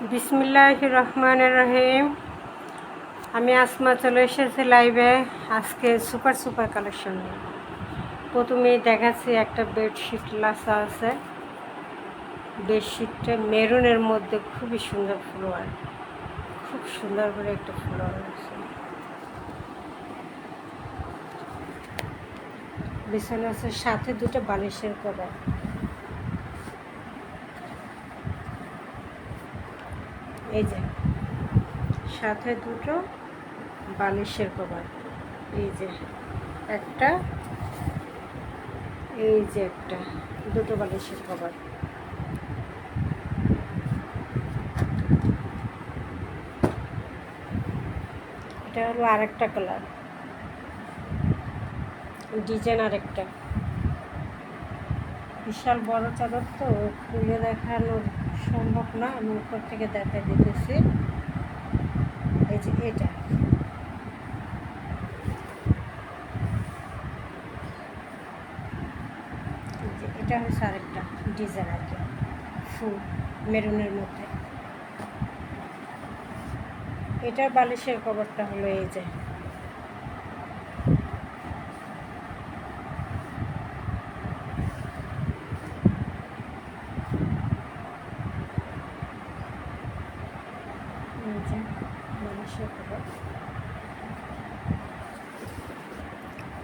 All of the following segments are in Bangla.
বিসমিল্লাহির রহমানির রহিম। আমি আসমা চলে এসেছি লাইভে আজকে সুপার কালেকশন নিয়ে। প্রথমেই দেখাচ্ছি একটা বেডশিট লাসা আছে। বেডশিটটা মেরুনের মধ্যে খুবই সুন্দর ফ্লোয়ার, খুব সুন্দর করে একটা ফ্লোয়ার আছে। বিছানা আছে, সাথে দুটো বালিশের কভার। এই যে সাথে দুটো বালিশের কভার, এই যে একটা, এই যে একটা, দুটো বালিশের কভার। এটা হলো আরেকটা কালার, ডিজাইন আরেকটা। বিশাল বড় চাদর তো খুলে দেখানো সম্ভব না, আমি উপর থেকে দেখা দিতেছি। এই যে এটা হচ্ছে আরেকটা ডিজাইন আর কি, ফুল মেরুনের মধ্যে। এটার বালিশের কভারটা হলো এই যে,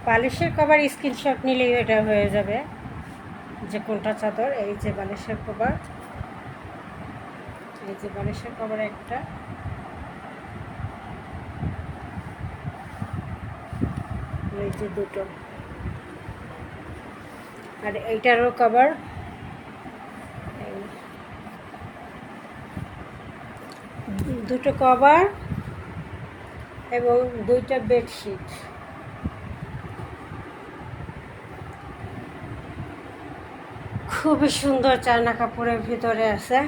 বালিশের কভার স্ক্রিনশট নিলেই এটা হয়ে যাবে যে কোনটা চাদর। এই যে বালিশের কভার, এই যে বালিশের কভার একটা, এই যে দুটো, আর এইটারও কভার। দুটো কভার এবং দুইটা বেডশিট। খুবই সুন্দর চায়না কাপড়ের ভিতরে আছে।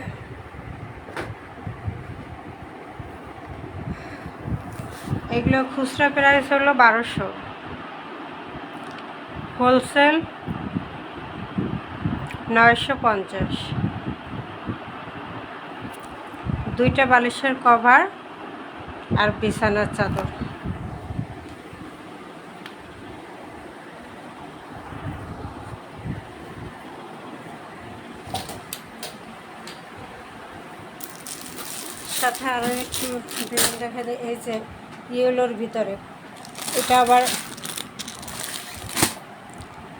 এগুলো খুচরা প্রাইস হলো 1200, হোলসেল 950। দুইটা বালিশের কভার আর বিছানার চাদর। সাথে আরও একটু দেখা যায়, এই যে ইয়েলোর ভিতরে। এটা আবার,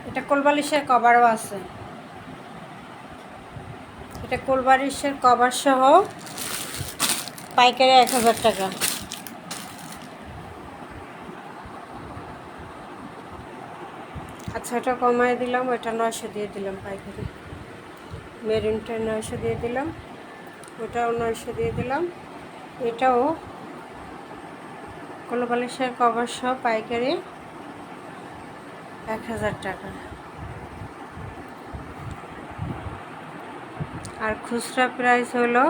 এটা কোলবালিশের কভারও আছে। এটা কোলবালিশের কভার সহ পাইকারি 1000 টাকা। আচ্ছা, এটা কমায় দিলাম, এটা 900 দিয়ে দিলাম পাইকারি। মেরুনটা 900 দিয়ে দিলাম, ওটাও 900 দিয়ে দিলাম। এটাও কোলবালিশের কভার সহ পাইকারি 1000 টাকা। আর খুচরা প্রাইস হলো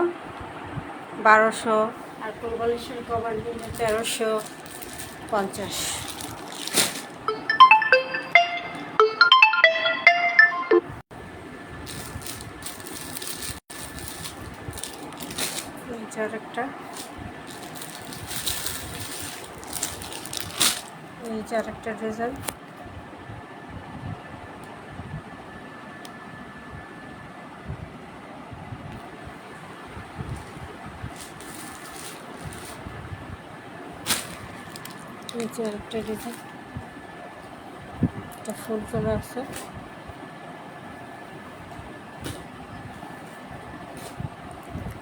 1200, আর কোলবালিশের কভার নিলে 1350। আরেকটা, এই যে আরেকটা ডিজাইন। এই যে আরেকটা ডিজাইন, একটা ফুল করা আছে।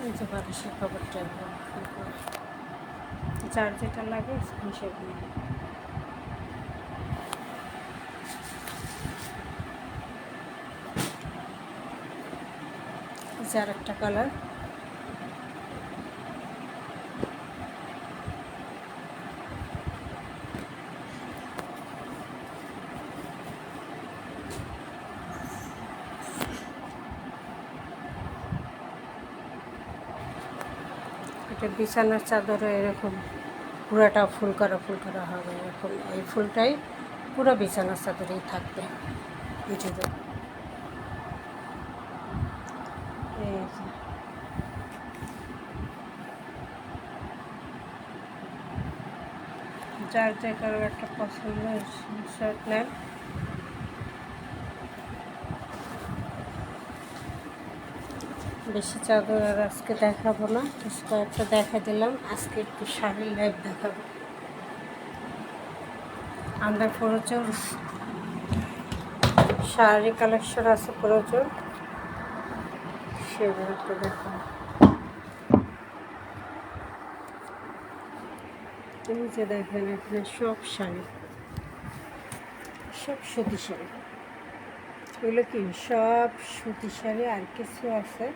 এই যে বালিশের কভারটা ফুল করা, যার যেটা লাগে স্ক্রিনশট নিয়ে। এই যে আরেকটা কালার, এটা বিছানার চাদরে এরকম পুরাটা ফুল করা হবে এরকম। এই ফুলটাই পুরো বিছানার চাদরেই থাকবে। বুঝে এই যে যার যে কারো একটা পছন্দ শার্ট নেন। বেশি চাদর আর আজকে দেখাবো না, কয়েকটা দেখা দিলাম। আজকে একটু শাড়ির লাইভ দেখাবো। আন্ডার প্রচুর শাড়ি কালেকশন আছে, প্রচুর, সেগুলো একটু দেখাবো। এই যে দেখেন এখানে সব শাড়ি, সব সুতি শাড়ি। এগুলো কি সব সুতি শাড়ি, আর কিছু আছে।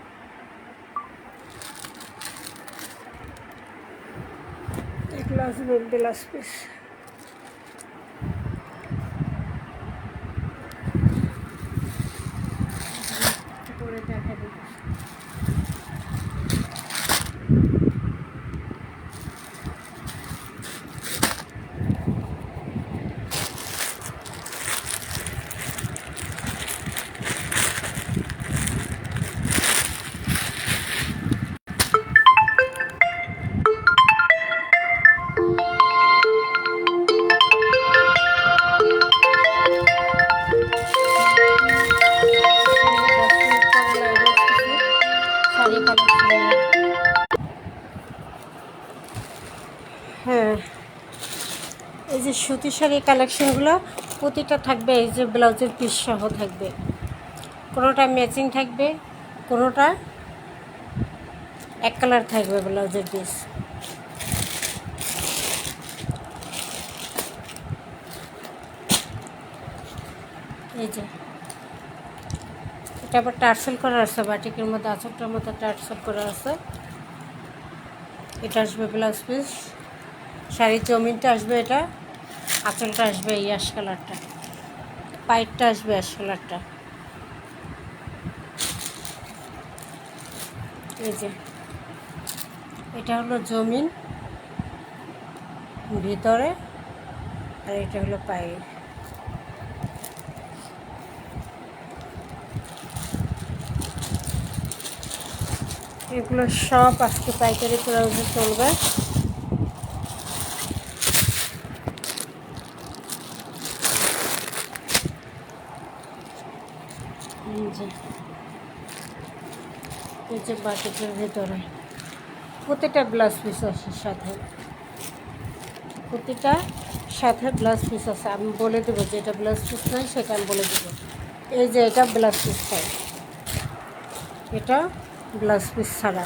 এগুলো আসবে ব্লাউজ পিস। করে দেখা দিই। হ্যাঁ, এই যে সুতি শাড়ি কালেকশনগুলো প্রতিটা থাকবে এই যে ব্লাউজের পিস সহ থাকবে। কোনোটা ম্যাচিং থাকবে, কোনোটা এক কালার থাকবে ব্লাউজের পিস। এই যে এটা আবার টার্সেল করা আছে, বাটিকের মধ্যে আঁচলটার মধ্যে টার্সেল করা আছে। এটা আসবে ব্লাউজ পিস, শাড়ির জমিনটা আসবে, এটা আঁচলটা আসবে এই অ্যাশ কালারটা, পাইটটা আসবে অ্যাশ কালারটা। এই যে এটা হলো জমিন ভিতরে, আর এটা হলো পায়ের। এগুলো সব আজকে পাইকারি প্রাইসে চলবে। এই যে বাটিকের ভিতরে প্রতিটা ব্লাউজ পিস আছে সাথে, প্রতিটা সাথে ব্লাউজ পিস আছে। আমি বলে দেবো যে এটা ব্লাউজ পিস নয়, সেটা আমি বলে দেবো। এই যে এটা ব্লাউজ পিস চাই, এটা ব্লাউজ পিস ছাড়া।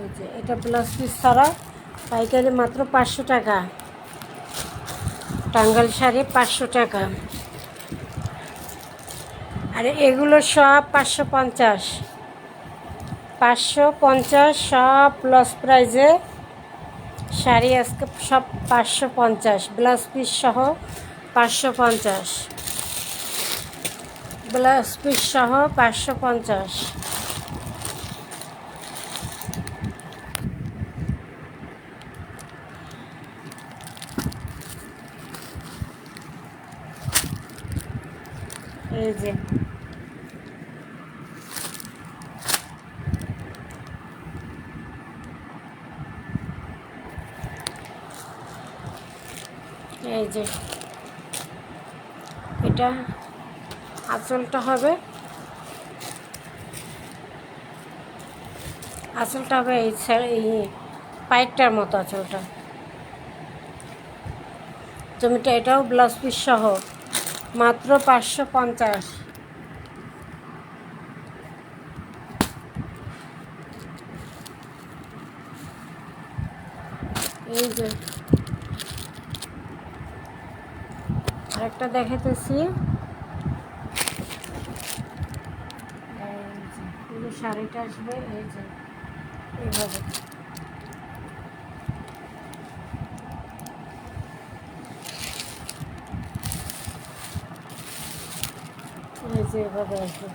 এই যে এটা ব্লাউজ পিস ছাড়া, পাইকারি মাত্র 500 টাকা। টাঙ্গাইল শাড়ি 500 টাকা, আর এগুলো সব 550, 550 সব লস প্রাইজে শাড়ি। আজকে সব 550, ব্লাউজ পিস সহ 550, ব্লাউজ পিস সহ 550। এই যে এই যে এটা আঁচলটা হবে, আঁচলটা হবে এই পাইকটার মতো আঁচলটা। জমিটা এটাও ব্লাউজ পিস সহ মাত্র 550। এই যে আরেকটা দেখাইতেছি, এই যে শাড়িটা আসবে এই যে এইভাবে। এই যে এভাবে আসবে,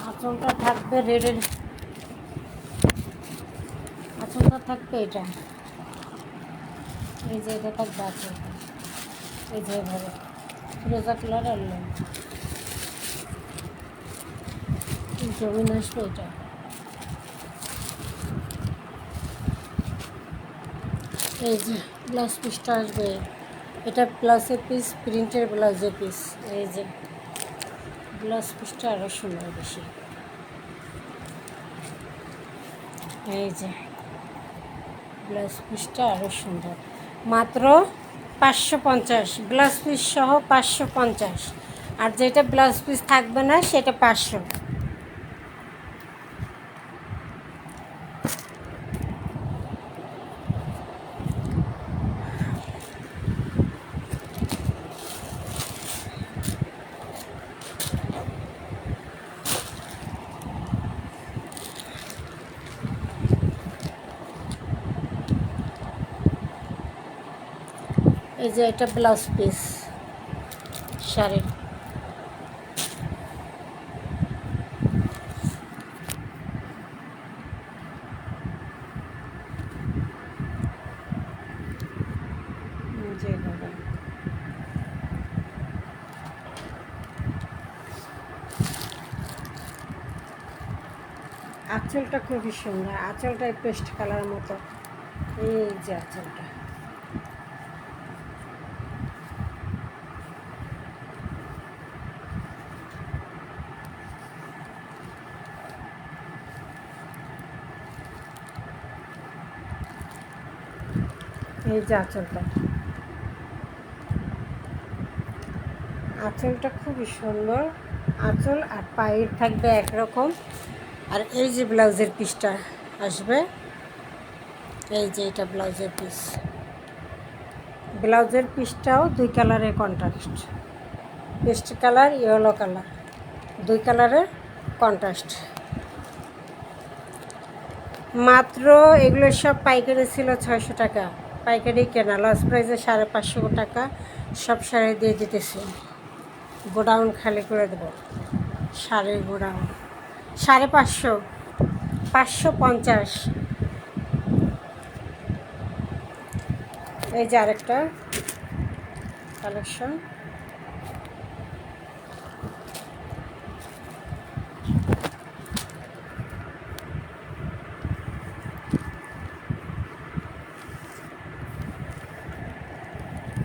আঁচলটা থাকবে রেডের, আঁচলটা থাকবে এটা। এই যে এটা থাকবে আঁচলটা, এই যে এভাবে। ফিরোজা কালার আনলাম, জমিন আসবে এটা। এই যে ব্লাউজ পিসটা আসবে, এটা ব্লাউজের পিস, প্রিন্টের ব্লাউজের পিস। এই যে ব্লাউজ পিসটা আরও সুন্দর বেশি। এই যে ব্লাউজ পিসটা আরও সুন্দর, মাত্র 550, ব্লাউজ পিস সহ 550। আর যেটা ব্লাউজ পিস থাকবে না সেটা 500। এই যে এটা ব্লাউজ পিস শাড়ির। যে বাবা, আঁচলটা খুবই সুন্দর, আঁচলটা পেস্ট কালার মতো। এই যে আঁচলটা, এই যে আঁচলটা, আঁচলটা খুবই সুন্দর। আঁচল আর পায়ের থাকবে একরকম। আর এই যে ব্লাউজের পিসটা আসবে, এই যে এটা ব্লাউজের পিস। ব্লাউজের পিসটাও 2 কালারের contrast, paste colour, yellow colour, 2 কালারের কন্ট্রাস্ট। মাত্র এগুলো সব পাইকারি ছিল 600 টাকা, পাইকারি কেনা, লস প্রাইসে 550 টাকা সব শাড়ি দিয়ে দিতেছি। গোডাউন খালি করে দেবো, শাড়ির গোডাউন 550, 550। এই যে আরেকটা কালেকশন,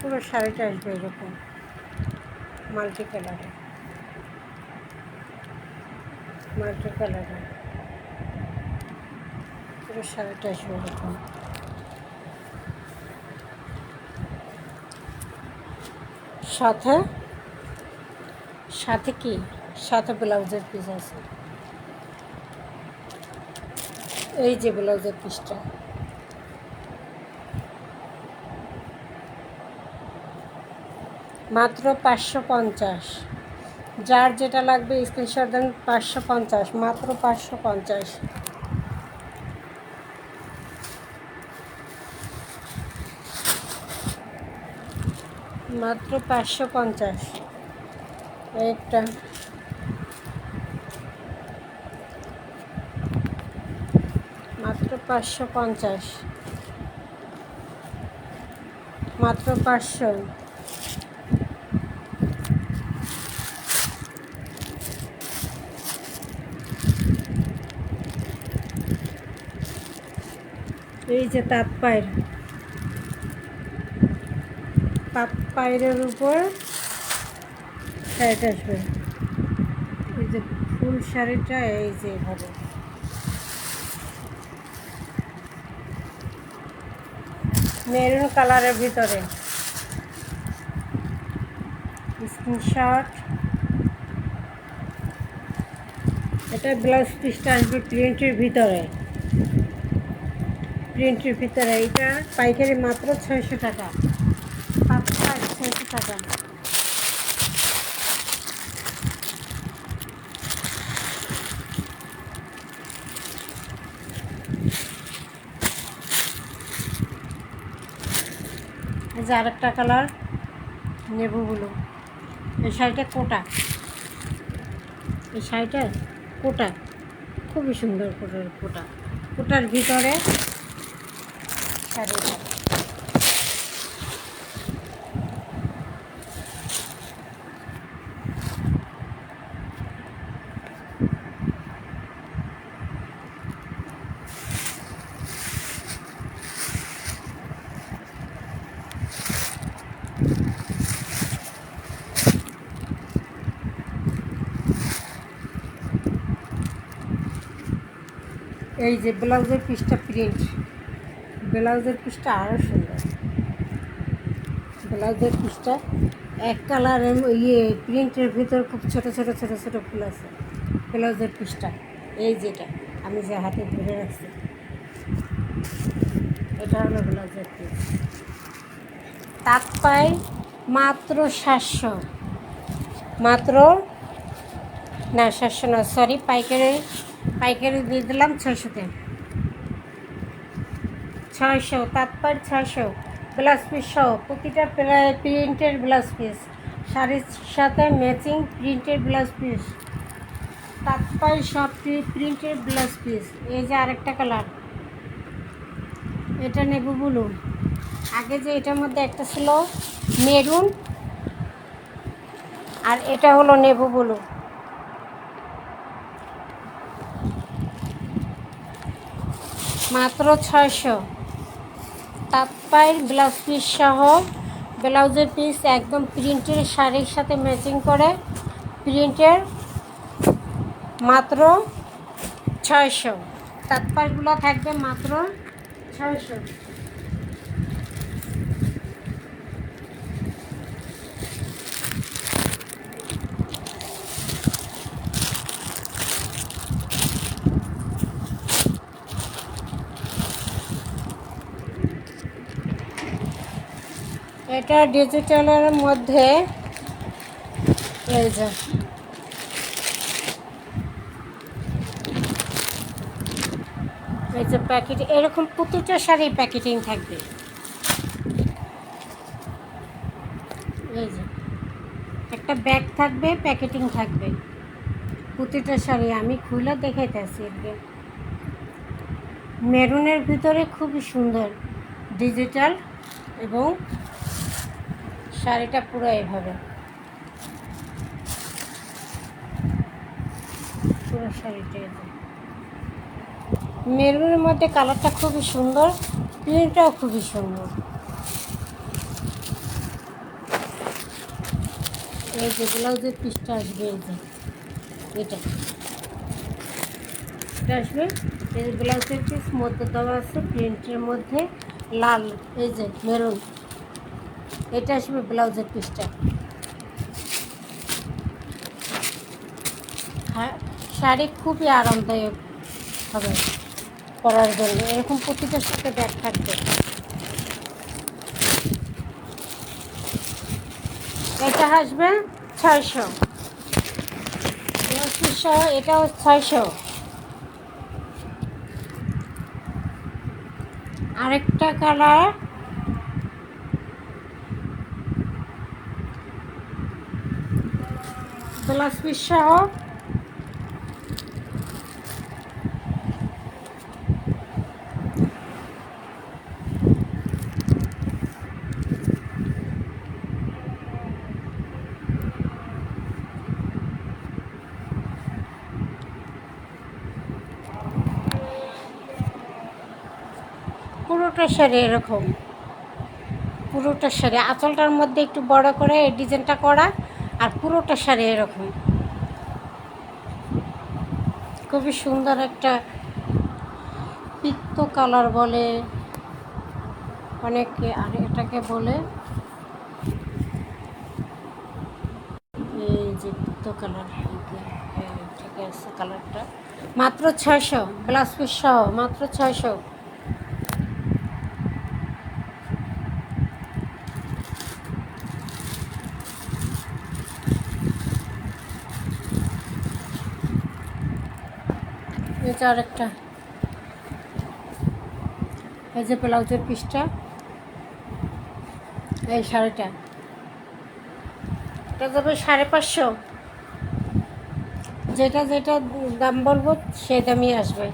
পুরো শাড়িটা আসবে এরকম মাল্টি কালারে, মাল্টি কালারে পুরো শাড়িটা আসবে এরকম। সাথে সাথে কি, সাথে ব্লাউজের পিস আছে। এই যে ব্লাউজের পিসটা, মাত্র 550। যার যেটা লাগবে স্ক্রিনশট দেন, 550, মাত্র 550। মাত্র 550। একটা মাত্র 550, মাত্র 500। এই যে তাঁত পায়ের উপর শাড়িটা আসবে। এই যে ফুল শাড়িটা, এই যে এভাবে মেরুন কালারের ভিতরে। স্ক্রিনশট, এটা ব্লাউজ পিসটা আসবে প্রিন্টের ভিতরে, প্রিন্টের ভিতরে। এটা পাইকারি মাত্র 600 টাকা, 600 টাকা। এই যে আরেকটা কালার নেবু ব্লু। এই শাড়িটা কোটা, এই শাড়িটা কোটা, খুবই সুন্দর কোটা, কোটার ভিতরে শাড়িটা। এই যে ব্লাউজের পিসটা প্রিন্ট, ব্লাউজের পিসটা আরও সুন্দর। ব্লাউজের পিসটা এক কালারের প্রিন্টের ভিতর খুব ছোটো ছোটো ছোটো ছোটো ফুল আছে। ব্লাউজের পিসটা এই যেটা আমি যে হাতে ধরে রাখছি, এটা হলো ব্লাউজের পিস। তাঁত পাই মাত্র 700, মাত্র না 700 না, সরি, পাইকারি দিয়ে দিলাম 600-তে। 600 তাঁত পাই, 600 ব্লাউজ পিস সহ, প্রতিটা প্রিন্টের ব্লাউজ পিস, শাড়ির সাথে ম্যাচিং প্রিন্টের ব্লাউজ পিস, তাঁত পাই সব প্রিন্টের ব্লাউজ পিস। এই যে আরেকটা কালার, এটা নেভি ব্লু। আগে যে এটার মধ্যে একটা ছিল মেরুন, আর এটা হলো নেভি ব্লু। মাত্র 600 তাঁত পায়ের ব্লাউজ পিস সহ, ব্লাউজের পিস একদম প্রিন্টের শাড়ির সাথে ম্যাচিং করে প্রিন্টের, মাত্র 600। তাঁত পায়েরগুলো থাকবে মাত্র 600। এটা ডিজিটালের মধ্যে এই যে প্যাকেট, এরকম প্রতিটা শাড়ি প্যাকেটিং থাকবে। এই যে একটা ব্যাগ থাকবে, প্যাকেটিং থাকবে প্রতিটা শাড়ি। আমি খুলে দেখাইতেছি। মেরুনের ভিতরে খুবই সুন্দর ডিজিটাল, এবং শাড়িটা পুরো এভাবে, পুরো শাড়িটা মেরুনের মধ্যে কালারটা খুবই সুন্দর, প্রিন্টটাও খুবই সুন্দর। এই যে ব্লাউজের পিসটা আসবে, এই যে এটা আসবে, এই ব্লাউজের পিস মধ্যে দেওয়া আছে প্রিন্টের মধ্যে লাল, এই যে মেরুন, এটা আসবে ব্লাউজের পিসটা। হ্যাঁ, শাড়ি খুবই আরামদায়ক হবে পরার জন্য। এরকম প্রতিটার সাথে ব্যাগ থাকবে। এটা আসবে 600 ব্লাউজ পিস সহ, এটাও 600। আরেকটা কালার, ব্লাউজ পিস সহ, পুরোটা শাড়ি এরকম, পুরোটা শাড়ি আঁচলটার মধ্যে একটু বড় করে এই ডিজাইনটা করা, আর পুরোটা শাড়ি এরকম খুবই সুন্দর একটা পিত্ত কালার বলে অনেকে, আর এটাকে বলে এই যে পিত্ত কালার। ঠিক আছে, কালারটা মাত্র 600 ব্লাউজ পিস সহ, মাত্র 600। এটা আরেকটা, এই যে ব্লাউজের পিসটা, এই শাড়িটা, এটা যাবে 550। যেটা যেটা দাম বলবো সেই দামই আসবে,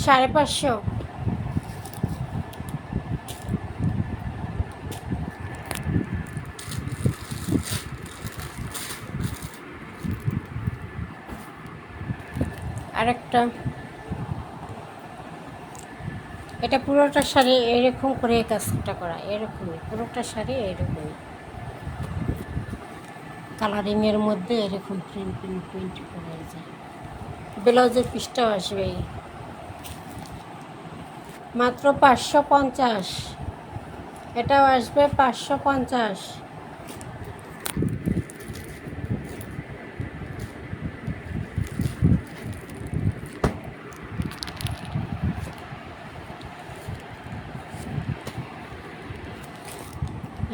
550। আরেকটা, এটা পুরোটা শাড়ি এরকম করে কাজটা করা, এরকমই পুরোটা শাড়ি এরকমই কালারিংয়ের মধ্যে এরকম প্রিন্ট করা যায়। ব্লাউজের পিসটাও আসবে মাত্র 550। এটাও আসবে 550।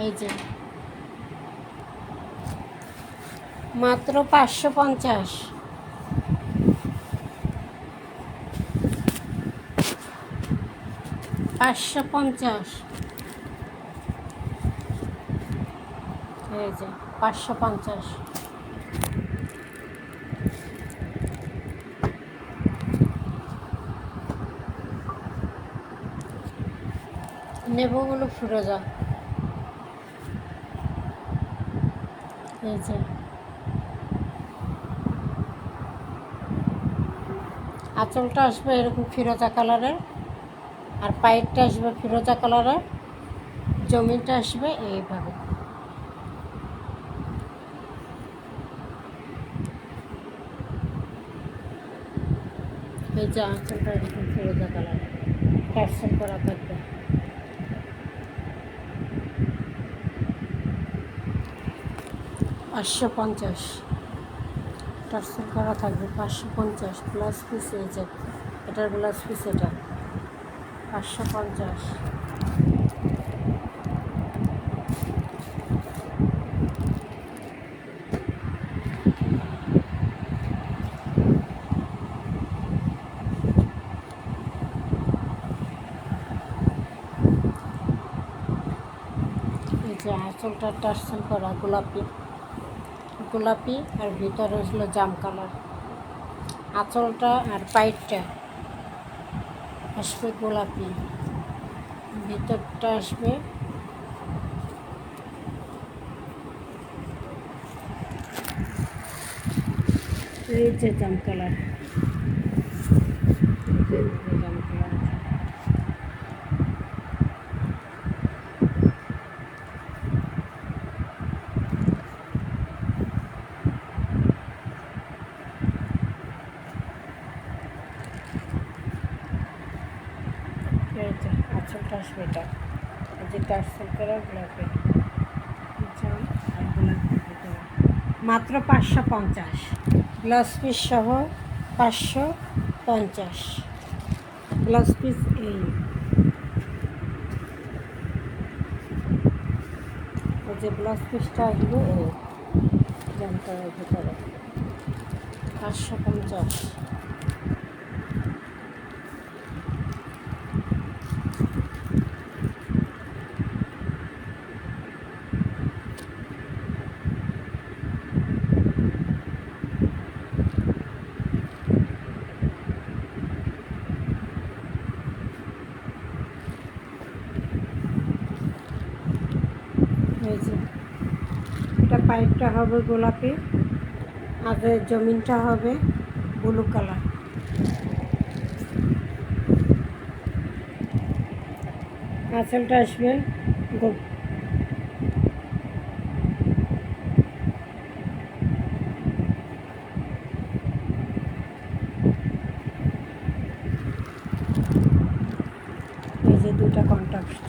এই যে মাত্র 550। 550। এই যে 550। নেবুগুলো ফিরোজা। এই যে আঁচলটা আসবে এরকম ফিরোজা কালারের, আর পাইপটা আসবে ফিরোজা কালারের, জমিটা আসবে এইভাবে। এই যে আঁচলটা এরকম ফিরোজা কালারের টার্সেল করা থাকবে। 550 টার্সেল করা থাকবে। 550 প্লাস পিস। এই যে এটার ব্লাউজ পিস, এটা 550। এই যে আঁচলটা টার্সেল করা গোলাপি গোলাপি, আর ভিতরে হলো জাম কালার। আঁচলটা আর পাইটটা আসবে গোলাপি, ভিতরটা আসবে এই যে জাম কালার। জাম কালার আঁচলটা আসবে এটা। এই যে টার্সেল করা গোলাপি জাম আর গোলাপি ভিতরে। মাত্র 550 ব্লাউজ পিস সহ। 550 ব্লাউজ পিস। এই যে ব্লাউজ পিসটা আসবে এই জামটার ভিতরে। 550। এই যে এটা পাইপটা হবে গোলাপি, আর জমিনটা হবে ব্লু কালার। আঁচলটা আসবে এই যে দুটা কন্ট্রাস্ট।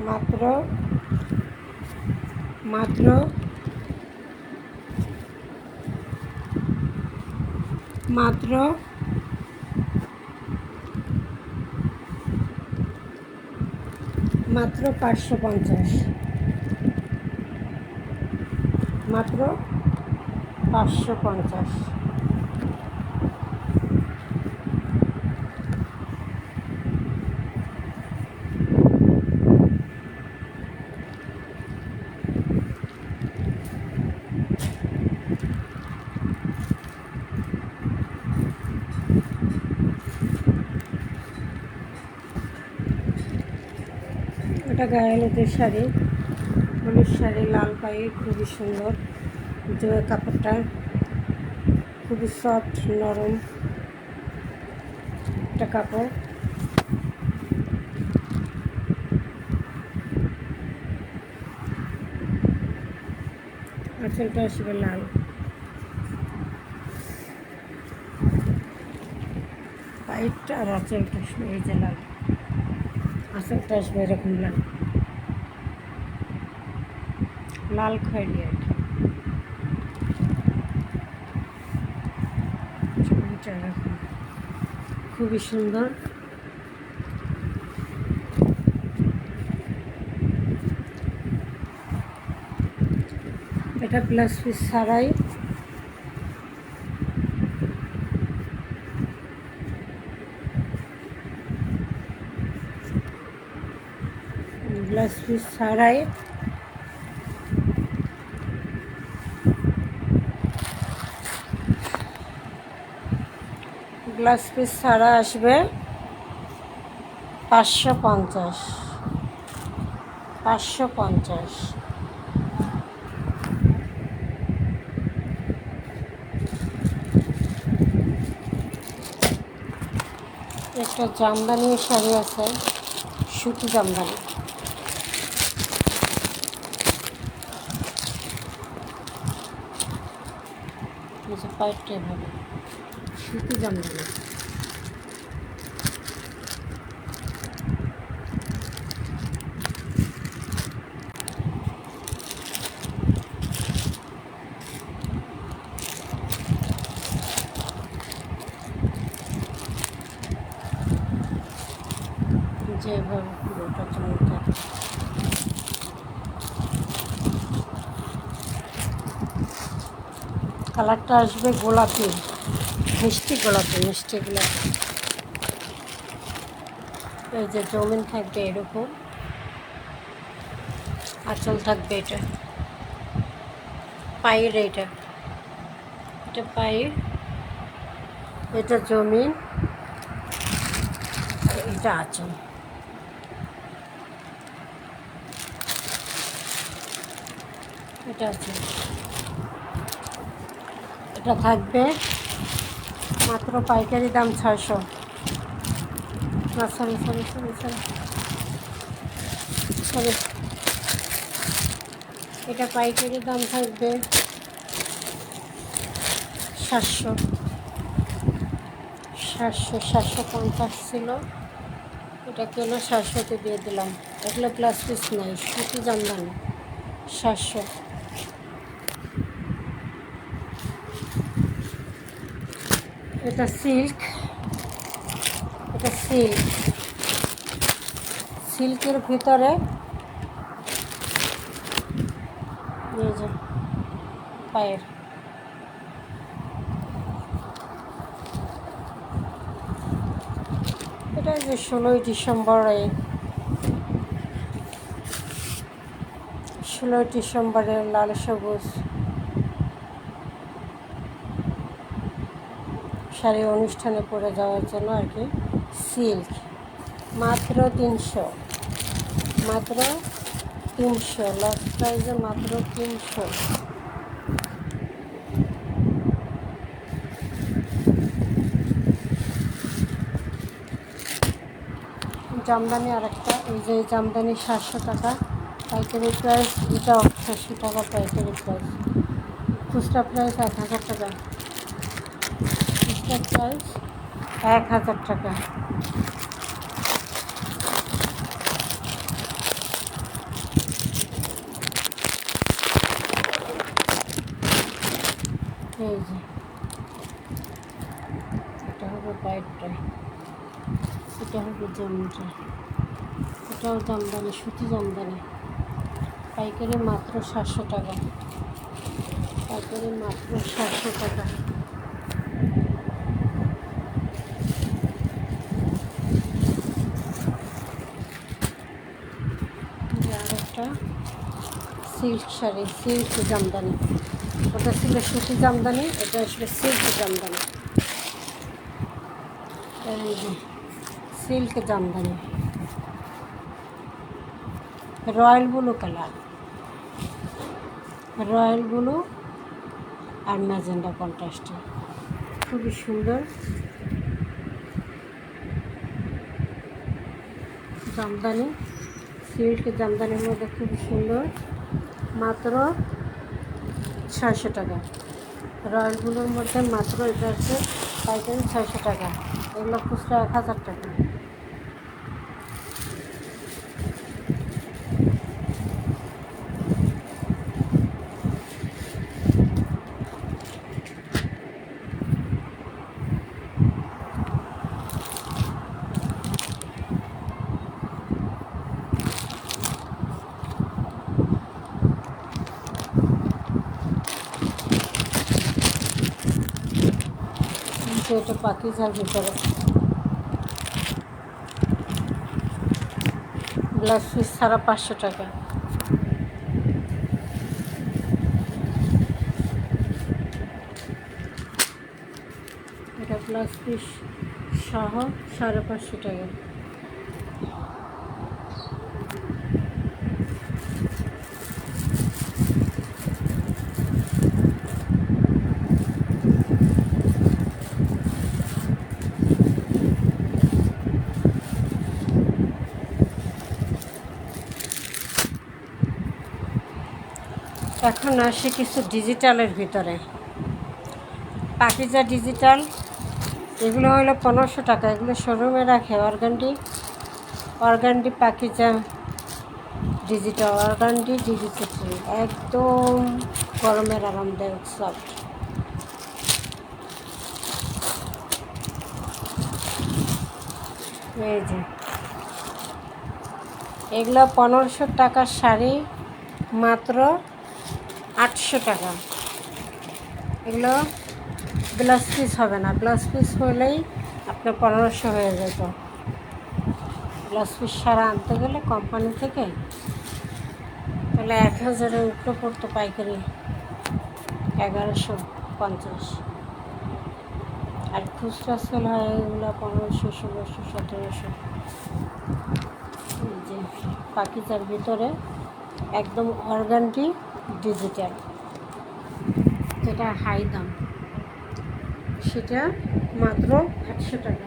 মাত্র মাত্র মাত্র মাত্র 550। মাত্র 550। এটা গায়ে হলুদের শাড়ি, হলুদ শাড়ি লাল পায়ে, খুবই সুন্দর। যে কাপড়টা খুবই সফট নরম একটা কাপড়। আঁচলটা আসবে লাল। হোয়াইট আর আঁচলটা এই যে লাল, আঁচলটা আসবে এরকম লাল, লাল খয়েরি আর কি। ছবিটা এরকম খুবই সুন্দর। এটা ব্লাউজ পিস ছাড়াই, ব্লাউজ পিস ছাড়াই ব্লাউজ পিস ছাড়া আসবে 550, 550। একটা জামদানি শাড়ি আছে, সুতি জামদানি, পাইপটা এভাবে সুতি জামদানি। যেভাবে পুরোটা চমৎকার। কালারটা আসবে গোলাপি, মিষ্টি গোলাপি, মিষ্টি গোলাপি। এই যে জমিন থাকবে এরকম, আঁচল থাকবে এটা, পায়ের এটা পায়ের, এটা জমিন, এটা আঁচল। এটা আঁচল। এটা থাকবে মাত্র পাইকারি দাম 600। না সরি, এটা পাইকারি দাম থাকবে 700, 750 ছিল, এটা কিলো 700-তে দিয়ে দিলাম। এগুলো প্লাস পিস নাই, সুতি জামদানি, 700। এটা সিল্ক, এটা সিল্কের ভিতরে এই যে পায়ের, এটা যে 16ই ডিসেম্বরে লাল সবুজ শাড়ি অনুষ্ঠানে পরে যাওয়ার জন্য আর কি। সিল্ক মাত্র 300, লাস্ট প্রাইসে মাত্র 300। জামদানি আরেকটা, এই যে জামদানি 700 টাকা পাইকারি প্রাইস, এটা 88 টাকা পাইকারি প্রাইস, খুচরা প্রাইস 1000 টাকা, খুচরা প্রাইস 1000 টাকা। এই যে এটা হবে পাইপটা, এটা হবে জমিটা, এটাও জামদানি, সুতি জামদানি, পাইকারি মাত্র 700 টাকা, পাইকারি মাত্র 700 টাকা। আরেকটা সিল্ক শাড়ি, সিল্ক জামদানি, ওটা ছিল সুতি জামদানি, এটা আসলে সিল্ক জামদানি। এই যে silk jamdani, royal blue colour, royal blue আর ম্যাজেন্ডা কন্ট্রাস্টে, খুবই সুন্দর জামদানি, সিল্ক জামদানির মধ্যে খুবই সুন্দর, মাত্র 600 টাকা। রয়্যাল ব্লুর মধ্যে মাত্র এটা হচ্ছে পাইকারি 600 টাকা। এগুলো খুচরা 1000 টাকা। এটা পাকিজার ভিতরে ব্লাউজ পিস ছাড়া 500 টাকা। এটা ব্লাউজ পিস সহ 550 টাকা। এখন আসি কিছু ডিজিটালের ভিতরে। পাকিজা ডিজিটাল এগুলো হলো 1500 টাকা। এগুলো শোরুমে রাখে organdie Pakeezah digital, organdie digital একদম গরমের আরামদায়ক সফট। এই যে এগুলো 1500 টাকার শাড়ি মাত্র 800 টাকা। এগুলো ব্লাউজ পিস হবে না, ব্লাউজ পিস হলেই আপনার 1500 হয়ে যেত। ব্লাউজ পিস সারা আনতে গেলে কোম্পানি থেকে তাহলে 1000-এর উপরে পড়তো পাইকারি, 1150। আর খুচরা সেল হয় এগুলো 1500, 1600, 1700। যে পাকিজার ভিতরে একদম অর্গানডি ডিজিটাল, যেটা হাই দাম, সেটা মাত্র 800 টাকা।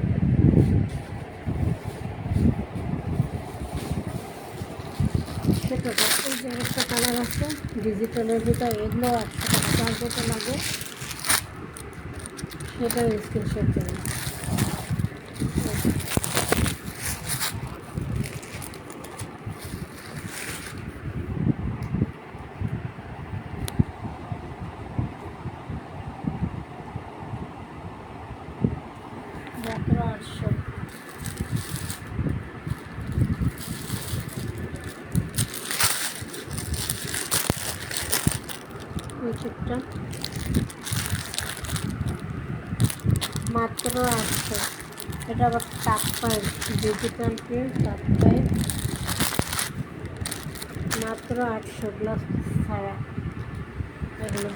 সেটা এই যে একটা কালার আছে ডিজিটালের ভিতরে, এগুলো 800 টাকা। যার যেটা লাগে সেটা স্ক্রিনশট দেবেন। মাত্র 800। চুপটা মাত্র 800। এটা আবার কাপ পাই, ডিজিটাল প্রিন্ট কাপ পাই, মাত্র 800 ব্লাউজ ছাড়া। এগুলো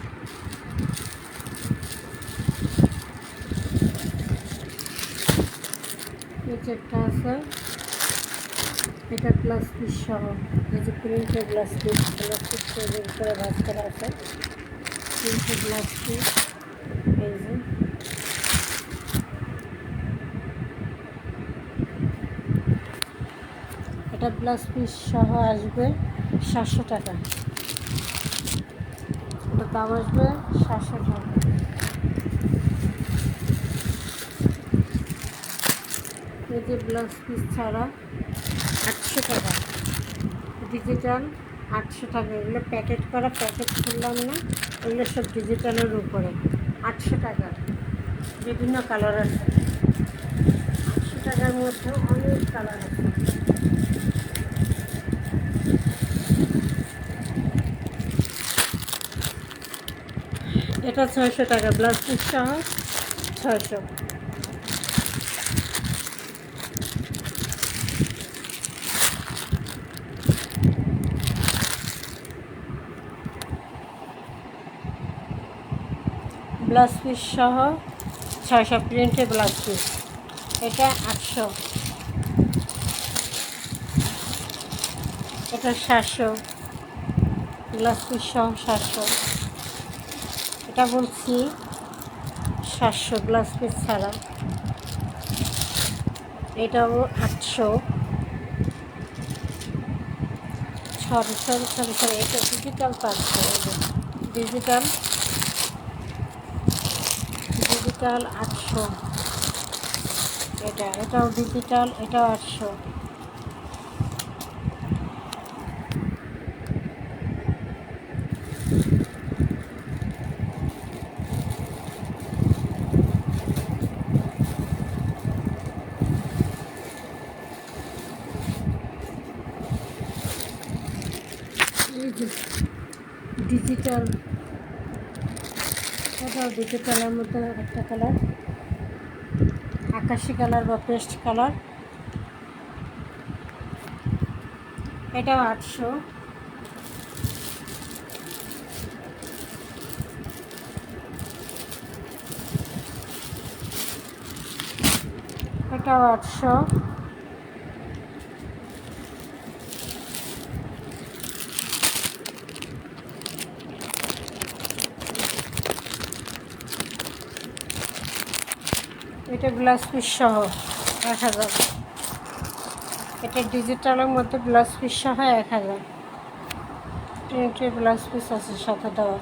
নিচেরটা আছে, এটা ব্লাউজ পিস সহ, এই যে প্রিন্টের ব্লাউজ পিস তৈরির করে ভাজ করা আছে, প্রিন্টের ব্লাউজ পিস। এই যে এটা ব্লাউজ পিস সহ আসবে 700 টাকা। এটা দাম আসবে 700 টাকা। এই যে ব্লাউজ পিস ছাড়া 800 টাকা, ডিজিটাল 800 টাকা। এগুলো প্যাকেট করা, প্যাকেট খুললাম না, এগুলো সব ডিজিটালের উপরে 800 টাকা। বিভিন্ন কালার আছে, 800 টাকার মধ্যে অনেক কালার আছে। এটা 600 টাকা, ব্লাউজ পিস সহ 600। ব্লাউজ পিস সহ 600, প্রিন্টের ব্লাউজ পিস। এটা 800, এটা 700, ব্লাউজ পিস সহ 700। এটা বলছি 700 ব্লাউজ পিস ছাড়া। এটাও 800। সরি, এটা ডিজিটাল পাচ্ছে, ডিজিটাল 800। এটাও ডিজিটাল, এটাও 800। ডিজিটাল, এটাও ডিজিটালের মধ্যে একটা কালার, আকাশি কালার বা পেস্ট কালার, এটাও 800। এটাও 800। এটা ব্লাউজ পিস সহ 1000। এটা ডিজিটালের মধ্যে ব্লাউজ পিস সহ 1000। প্রিন্টের ব্লাউজ পিস আছে সাথে দেওয়া।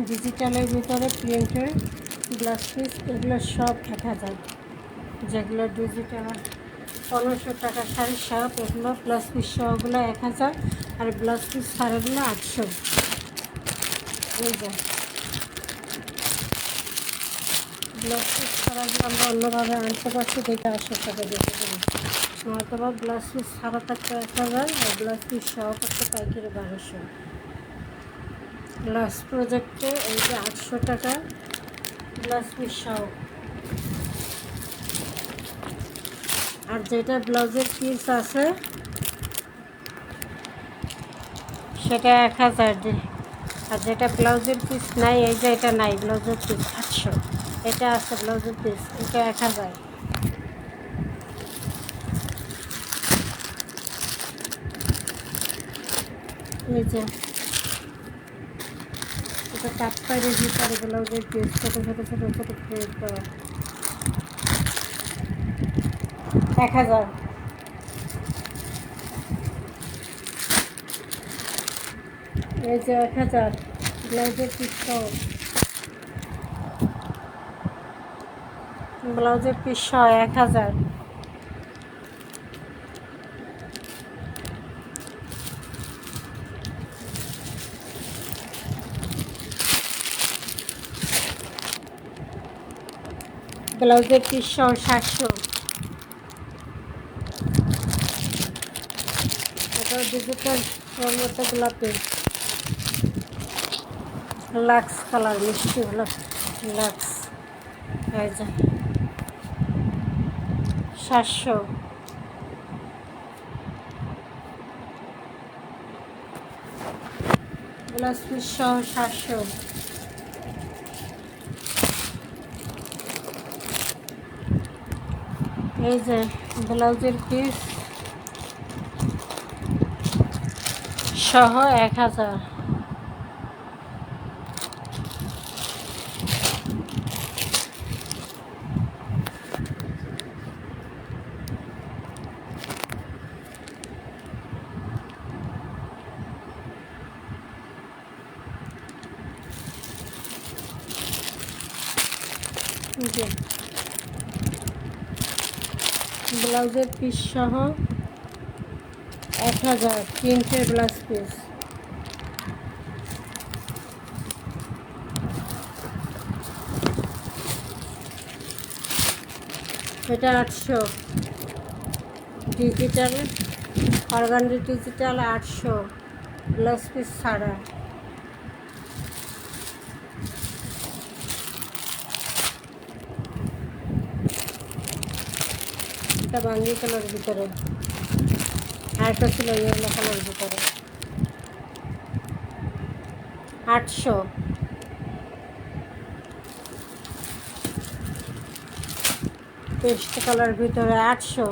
ডিজিটালের ভিতরে প্রিন্টের ব্লাউজ পিস, এগুলো সব 1000। যেগুলো ডিজিটাল 1500 টাকা শাড়ি সব এগুলো ব্লাউজ পিস সহগুলো 1000, আর ব্লাউজ পিস ছাড়াগুলো 800। এই যে ব্লাউজ পিস ছাড়াগুলো আমরা অন্যভাবে আনতে পারছি, দেখে 800 টাকা দিতে পারি। অথবা ব্লাউজ পিস ছাড়া থাকতে 1000, আর ব্লাউজ পিস সহ করতে পাইকারি 1200। লাস্ট প্রজেক্টে এই যে 800 টাকা ব্লাউজ পিস সহ। আর যেটা ব্লাউজের পিস আছে সেটা 1000। আর যেটা ব্লাউজের পিস নাই, এই যে এটা নাই ব্লাউজের পিস 800। এটা আছে ব্লাউজের পিস, এটা 1000। এই যে এটা তাৎপর্যের ভিতরে ব্লাউজের পিস, ছোটো ছোটো ছোটো ছোটো প্লেট দেওয়া 1000। এই যে 1000 ব্লাউজের পিস সহ, ব্লাউজের পিস সহ 1000। ব্লাউজের পিস সহ 700। এটা ডিজিটাল মধ্যে গোলাপি লাক্স কালার, মিষ্টি লাক্স। এই যে 700। ব্লাউজ পিস সহ 700। এই যে ব্লাউজের পিস সহ 1000। যে ব্লাউজের পিস সহ 1000 প্রিন্টের ব্লাউজ পিস। এটা 800। Digital organdie digital 800 blouse piece ছাড়া। এটা বাঙ্গি কালার ভিতরে, আর একটা ছিল ইয়েলো কালার ভিতরে 800। পেস্ট কালার ভিতরে 800।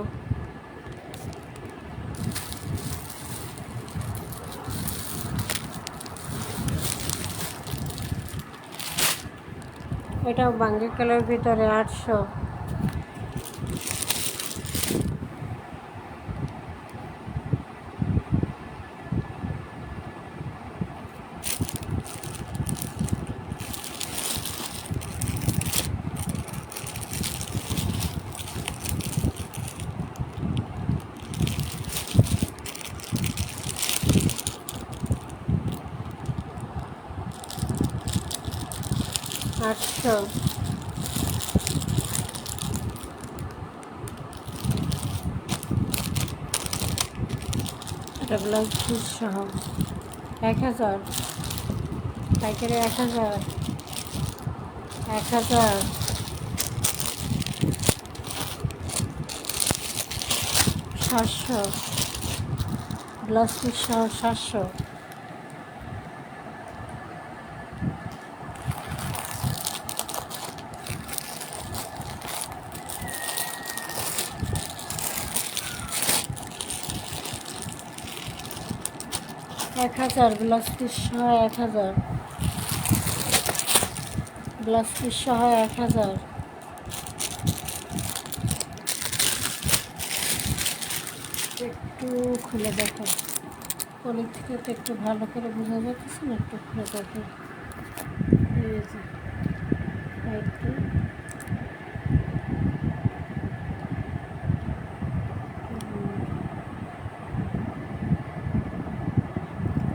এটাও বাঙ্গি কালার ভিতরে 800। 500, এটা ব্লাউজ পিস সহ 1000, পাইকারি 1000, 1000, 700, ব্লাউজ পিস সহ 700, 1000, ব্লাউজ পিস সহ 1000, ব্লাউজ পিস সহ 1000, একটু খুলে দেখো, পরের থেকে তো একটু ভালো করে বোঝা যাচ্ছে না, একটু খুলে দেখো। এই যে একটু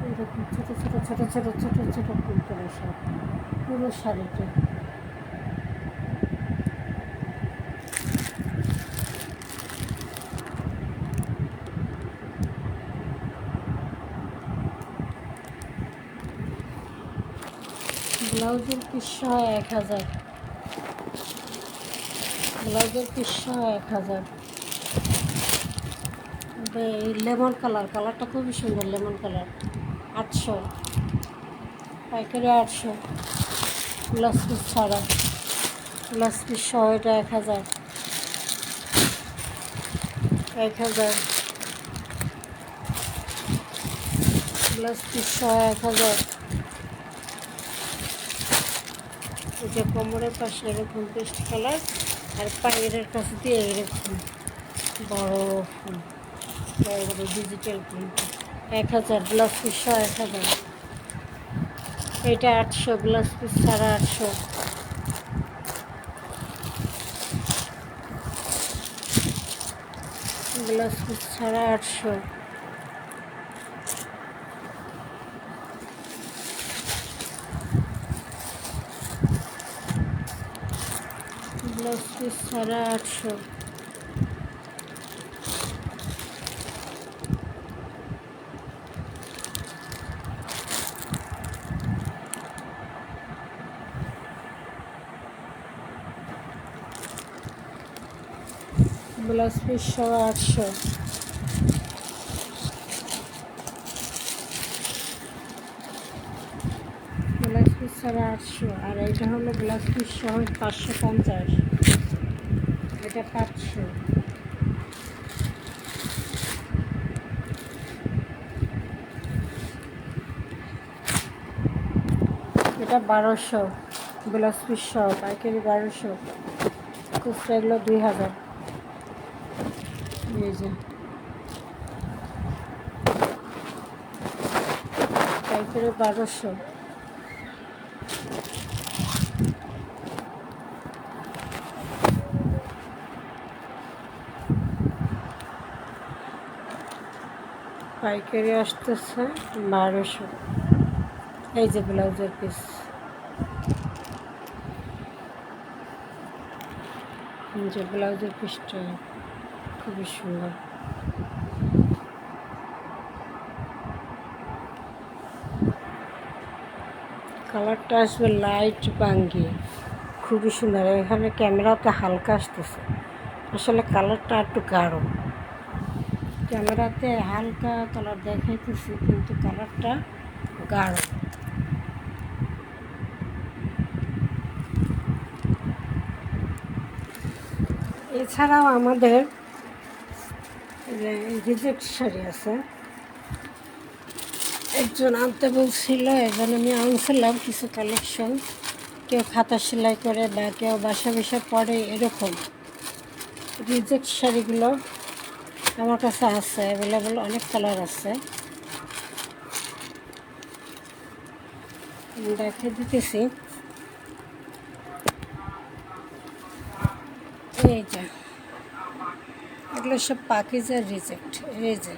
এরকম ছোটো ছোটো ছোটো ছোটো ছোটো ছোটো ফুল করে সব পুরো শাড়িটা। ব্লাউজের পিস সহ 1000, ব্লাউজের পিস সহ 1000। এই লেমন কালারটা খুবই সুন্দর, লেমন কালার 800, পাইকারি 800, ব্লাউজ পিস ছাড়া, ব্লাউজ পিস সহ এটা 1000, 1000, ব্লাউজ পিস সহ 1000। যে কোমরের পাশে এরকম পেস্ট কালার আর পায়ের কাছে দিয়ে এরকম বড় ফুল, বড় বড় ডিজিটাল প্রিন্ট 1000, ব্লাউজ পিস সহ 1000, এটা 800, ব্লাউজ পিস ছাড়া 800, ব্লাউজ পিস ছাড়া 800, ব্লাউজ পিস ছাড়া 800, ব্লাউজ পিস সহ 800, ব্লাউজ পিস ছাড়া 800। আর এটা হলো ব্লাউজ পিস সহ 550, এটা 500, এটা 1200, ব্লাউজ পিস সহ পাইকারি 1200, খুচরা এগুলো 2000। এই যে পাইকারি 1200, পাইকারি আসতেছে 1200। এই যে ব্লাউজের পিস, যে ব্লাউজের পিসটা খুবই সুন্দর, কালারটা আসবে লাইট বাঙ্গি, খুবই সুন্দর। এখানে ক্যামেরাতে হালকা আসতেছে, আসলে কালারটা একটু গাঢ়, ক্যামেরাতে হালকা কালার দেখাইতেছি কিন্তু কালারটা গাঢ়। এছাড়াও আমাদের রিজেক্ট শাড়ি আছে, একজন আনতে বলছিল, এখন আমি আনছিলাম কিছু কালেকশন। কেউ খাতা সেলাই করে বা কেউ বাসা বাসা পরে, এরকম রিজেক্ট শাড়িগুলো আমার কাছে আছে অ্যাভেলেবল, অনেক কালার আছে, দেখে দিতেছি। এই যে এগুলো সব পাকিজার রিজেক্ট। এই যে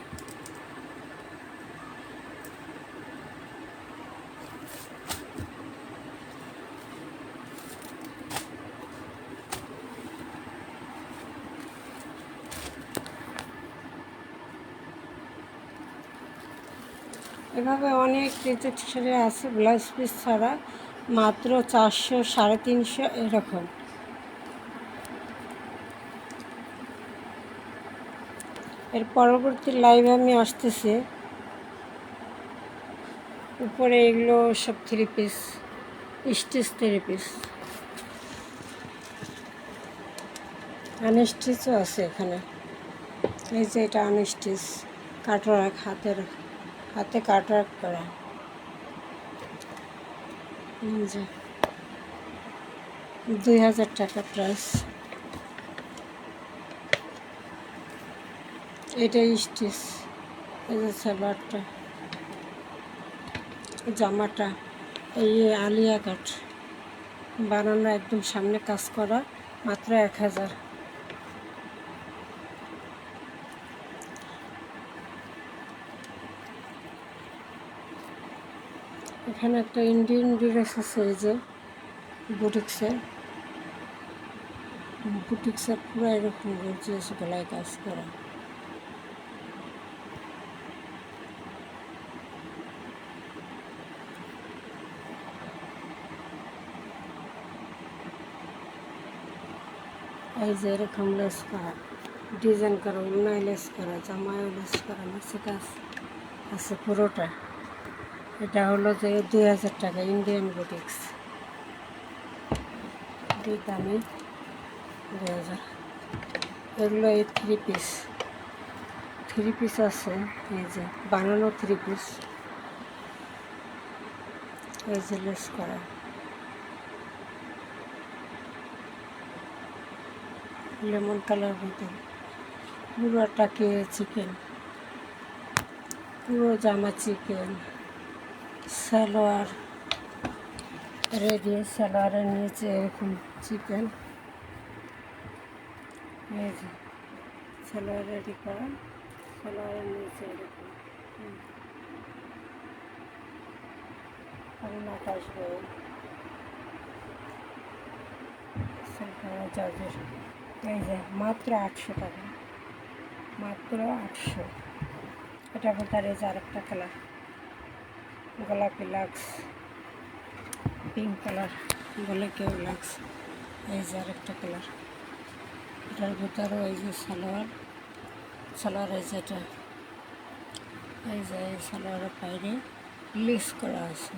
এভাবে অনেক রিজেক্ট শাড়ি আছে ব্লাউজ পিস ছাড়া, মাত্র 400, 350 এরকম। এর পরবর্তী লাইভে আমি আসতেছি। উপরে এগুলো সব 3 পিস, স্টিচ 3 পিস, আনস্টিচও আছে এখানে। এই যে এটা আনস্টিচ, কাটওয়ার্ক, হাতে কাটওয়ার্ক করা। যে 2000 টাকা প্রাইস। এটা স্টিচ। এই যে সালোয়ারটা, জামাটা এই আলিয়া কাট বানানো, একদম সামনে কাজ করা, মাত্র 1000। এখানে একটা ইন্ডিয়ান ড্রেস আছে, এই যে বুটিক্সের পুরো এরকম গর্জিয়াস গলায় কাজ করা। এই যে এরকম লেস করা, ডিজাইন করা, উন্নয় লেস করা, জামায় লেস করা, নিচে কাজ আছে পুরোটা। এটা হলো যে 2000 টাকা, ইন্ডিয়ান বুটিক্স, দুই দামি 2000। এগুলো এই 3 পিস আছে, এই যে বানানো 3 পিস, এই যে লেস করা, লেমন কালার ভিতরে, পুরোটাকে চিকেন, পুরো জামা চিকেন। সালোয়ার রেডি, সালোয়ারের নিচে এরকম চিকেন, এই যে সালোয়ার রেডি করা, সালোয়ারের নিচে এরকম আসবে চার্জের। এই যে মাত্র 800 টাকা, মাত্র 800। এটা ভেতরে এই যে আরেকটা কালার, গোলাপি লাক্স, পিঙ্ক কালার বলে কেউ লাক্স। এই যে আরেকটা কালার, এটার ভিতরে এই যে সালোয়ার এই যেটা, এই যে এই সালোয়ারের বাইরে লেস করা আছে,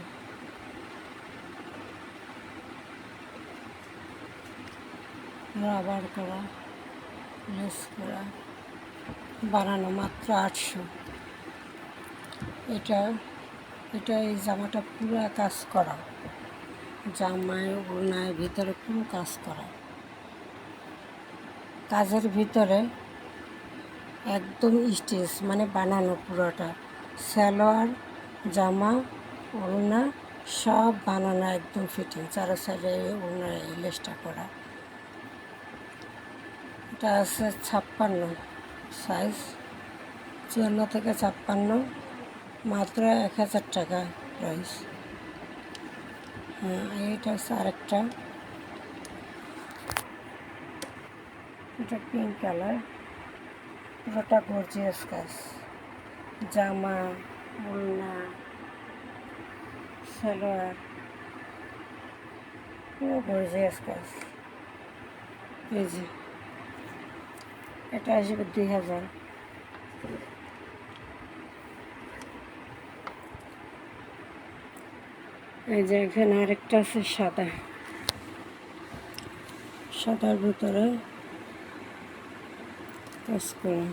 রাবার করা, লেস করা, বানানো, মাত্র 800। এটা এই জামাটা পুরো কাজ করা, জামায় ওড়নায় ভিতরে পুরো কাজ করা, কাজের ভিতরে একদম স্টিচ, মানে বানানো পুরোটা, সালোয়ার, জামা, ওড়না সব বানানো, একদম ফিটিং, চারো সাইডে ওড়নার এই লেসটা করা। এটা আছে 56 সাইজ, 54 থেকে 56, মাত্র 1000 টাকা প্রাইস। হ্যাঁ, এইটা হচ্ছে আরেকটা, এটা পিঙ্ক কালার, পুরোটা গর্জিয়াস কাজ, জামা, ওড়না, সালোয়ার, পুরো গর্জিয়াস কাজ। এই যে এটা আসবে 2000। এই যে এখানে আরেকটা আছে সাদার ভিতরে কাজ করা,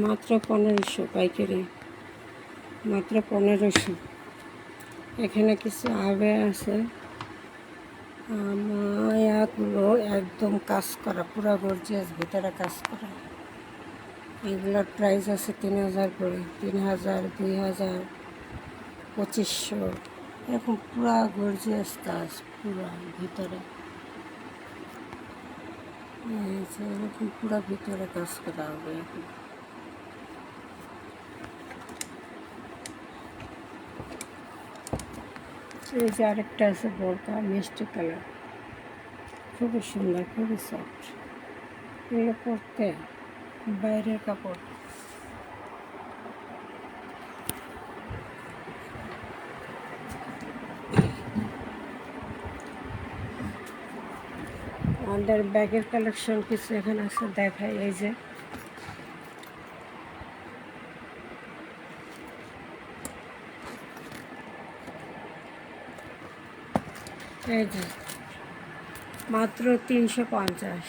মাত্র 1500 পাইকারি, মাত্র 1500। এখানে কিছু আবে আছে, মায়াগুলো একদম কাজ করা, পুরো গর্জিয়াস ভিতরে কাজ করা। এগুলোর প্রাইস আছে 3000 করে, 3000, 2000, 2500, এরকম পুরো গর্জিয়াস কাজ পুরো ভিতরে, এরকম পুরো ভিতরে কাজ করা হবে। এখন এই যে আরেকটা আছে বোরকা, মিষ্টি কালার, খুবই সুন্দর, খুবই সফট। এগুলো পরতে বাইরের কাপড়। আমাদের ব্যাগের কালেকশন কিছু এখানে আছে, দেখাই। এই যে এই যে মাত্র 350,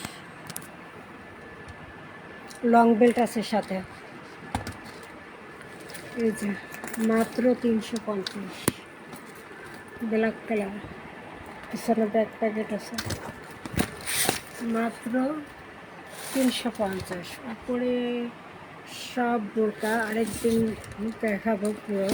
লং বেল্ট আছে সাথে। এই যে মাত্র 350, ব্ল্যাক কালার, পিছনে ব্যাক প্যাকেট আছে, মাত্র 350। উপরে সব বোরকা, আরেকদিন দেখাবো পুরো।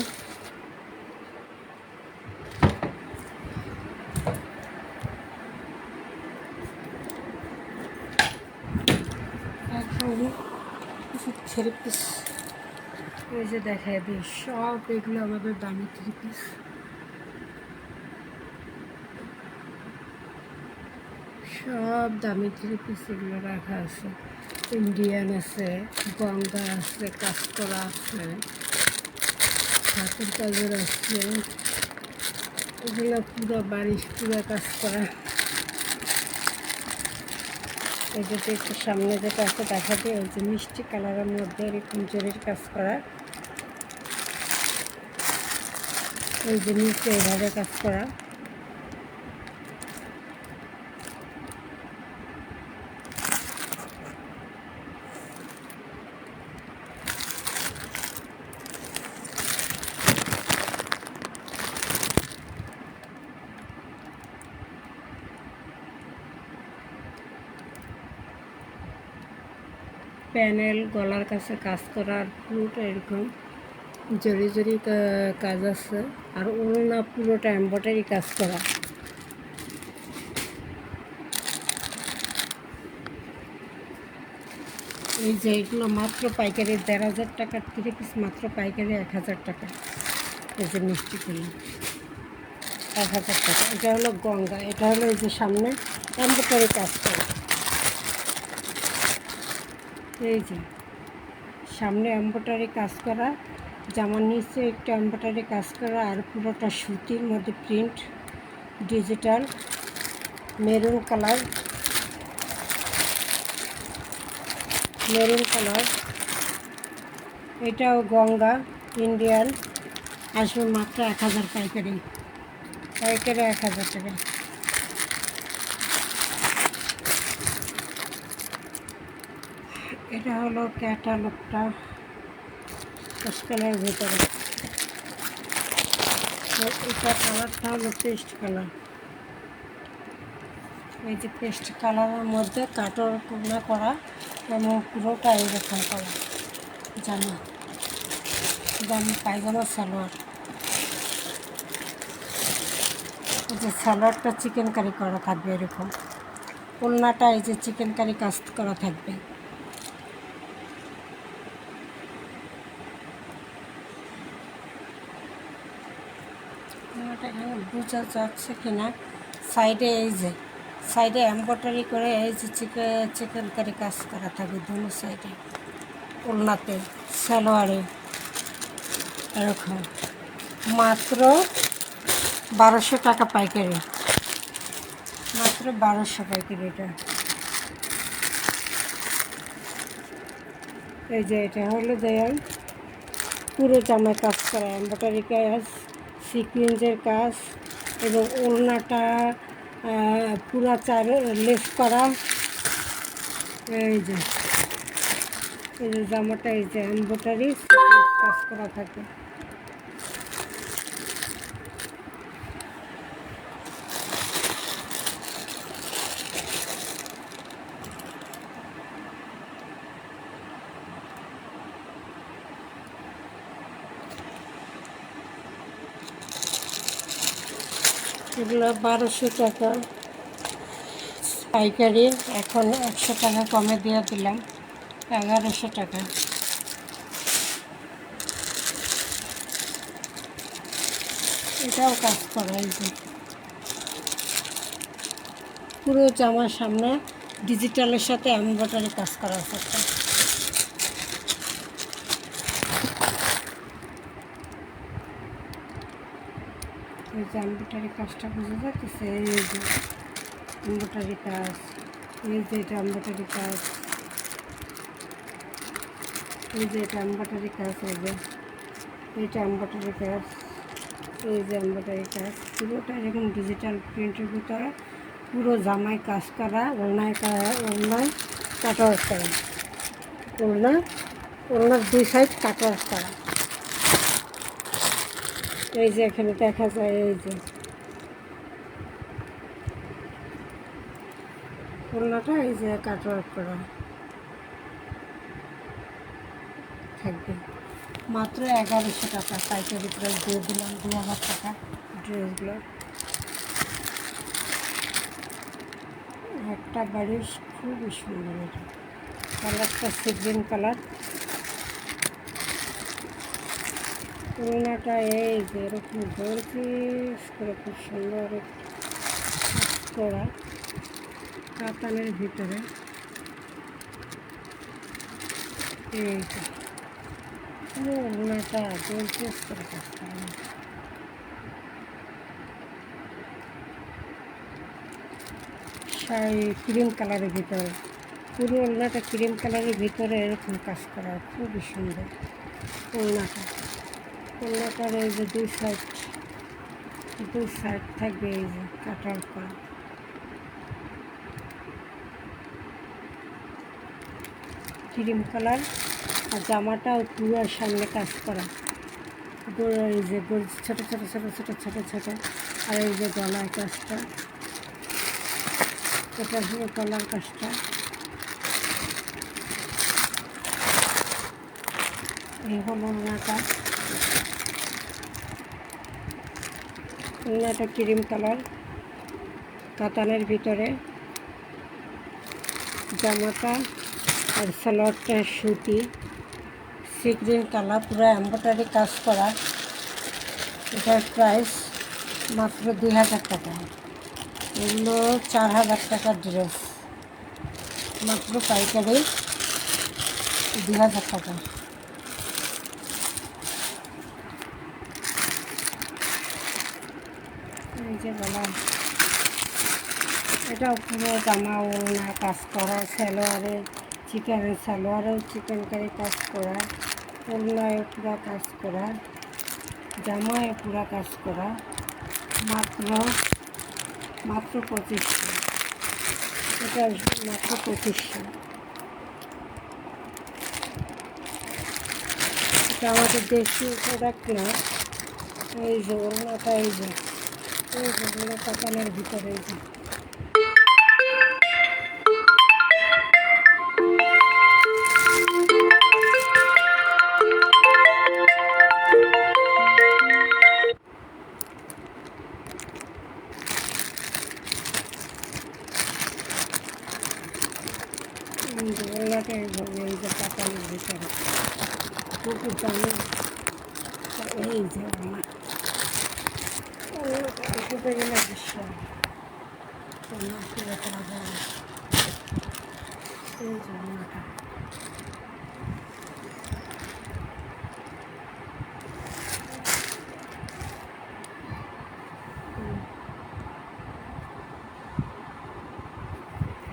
এখন কিছু থ্রি পিস এই যে দেখায় দিই, সব এগুলো আমাদের দামি থ্রি পিস। সব দামি থ্রি পিস এগুলো রাখা আছে। ইন্ডিয়ান আছে, গঙ্গা আছে, কাজ করা আছে, হাতের কাজের আছে। এগুলো পুরো বাড়ি পুরো কাজ করা। এই যেটা একটু সামনে যেটা আছে দেখা দিয়ে, ওই যে মিষ্টি কালারের মধ্যে এরকম জরির কাজ করা। এই যে নিচে এভাবে কাজ করা। প্যানেল গলার কাছে কাজ করা, আর পুরোটা এরকম জরি জরি কাজ আছে। আর ওড়না পুরোটা এমব্রয়ডারি কাজ করা। এই যে এগুলো মাত্র পাইকারি 1,500 টাকার থ্রি পিস, মাত্র পাইকারি 1,000 টাকা। এই যে মিষ্টি কুলি 1,000 টাকা। এটা হলো গঙ্গা, এটা হলো এই যে সামনে এমব্রয়ডারি কাজ করা। এই যে সামনে এমব্রয়ডারি কাজ করা, জামার নিচে একটু এমব্রয়ডারি কাজ করা, আর পুরোটা সুতির মধ্যে print, digital maroon colour, maroon colour. এটাও গঙ্গা ইন্ডিয়ান, আসবে মাত্র 1,000 পাইকারি, পাইকারি 1,000 টাকা। এটা হলো ক্যাটালগটা কালারের ভিতরে। এটা কালারটা হলো পেস্ট কালার। এই যে পেস্ট কালারের মধ্যে কাটর কোনা করা এবং পুরোটা এরকম করা জামা, পায়জামা সালোয়ার। এই যে সালোয়ারটা চিকেন কারি করা থাকবে এরকম, ওড়নাটা এই যে চিকেন কারি কাজ করা থাকবে। ওড়নাটা এখানে বোঝা যাচ্ছে কিনা, সাইডে এই যে সাইডে এমব্রয়ডারি করে এই যে চিকেন কারি কাজ করা থাকবে দুনো সাইডে, ওড়নাতে সালোয়ারে এরকম। মাত্র 1,200 টাকা পাইকারি, মাত্র 1,200 পাইকারি। এটা এই যে এটা হলো দেয়াল, পুরো জামায় কাজ করা, এমব্রয়ডারি কাজ, সিকুয়েন্সের কাজ, এবং ওড়নাটা পুরা চার লেস করা। এই যে জামাটা এই যে এমব্রয়ডারি কাজ করা থাকে। এগুলো 1,200 টাকা পাইকারি, এখন 100 টাকা কমে দিয়ে দিলাম, 1,100 টাকা। এটাও কাজ করা, এই যে পুরো জামার সামনে ডিজিটালের সাথে এমব্রয়ডারি কাজ করা আছে একটা। এই যে এমব্রয়ডারি কাজটা বুঝে যাচ্ছে, এই যে এমব্রয়ডারি কাজ, এই যে এটা এমব্রয়ডারি কাজ, এই যে এটা এমব্রয়ডারি কাজ, এই যে এইটা এমব্রয়ডারি কাজ, এই যে এমব্রয়ডারি কাজ, পুরোটা এরকম ডিজিটাল প্রিন্টের ভিতরে পুরো জামায় কাজ করা, ওড়নায় কাটওয়ার্ক করা, ওড়নার দুই সাইড কাটওয়ার্ক করা। এই যে এখানে দেখা যায়, এই যে ওড়নাটা এই যে কাটওয়ার্ক করা থাকবে। মাত্র 1100 টাকা পাইকারি প্রাইস দিয়ে দিলাম, 2000 টাকা ড্রেসগুলো। একটা বাড়ির খুবই সুন্দর, এটা কালারটা সি গ্রিন কালার। ওড়নাটা এই যে এরকম গোলপিস করে খুব সুন্দর করা কাতানের ভিতরে, এই যে ওড়নাটা গোলপিস করে কাজ করা। ক্রিম কালারের ভিতরে, পুরো ওড়নাটা ক্রিম কালারের ভিতরে এরকম কাজ করা, খুবই সুন্দর ওড়নাটার এই যে দুই সাইড থাকবে এই যে কাটার করা। ক্রিম কালার, আর জামাটাও পুরো সামনে কাজ করা, এই যে ছোটো ছোটো ছোটো ছোটো ছোটো ছোটো, আর এই যে গলার কাজটা, এটা হলো গলার কাজটা। এই হলো ওড়নাটা ক্রিম কালার কাতানের ভিতরে, জামাটা আর সালোয়ারটা সুতি সি গ্রিন কালার, পুরো এমব্রয়ডারি কাজ করা। এটার প্রাইস মাত্র 2000 টাকা। এগুলো 4000 টাকার ড্রেস, মাত্র পাইকারি 2000 টাকা। এই যে বললাম, এটাও পুরো জামা ওড়না কাজ করা, সালোয়ারেও চিকেন কারি কাজ করা, ওড়নায় পুরা কাজ করা, জামায় পুরা কাজ করা, মাত্র 2500। এটা মাত্র 2500। এটা আমাদের দেশি প্রোডাক্ট না। এই যে ওড়নাটা, এই যে ওড়না কাতানের ভিতরে, এই যে ওড়নাটা এইভাবে, এই যে কাতানের ভিতরে খুব দামি, এই যে ওড়নাটা এসে গেলে দৃশ্য করা যায়। এই যে ওড়নাটা,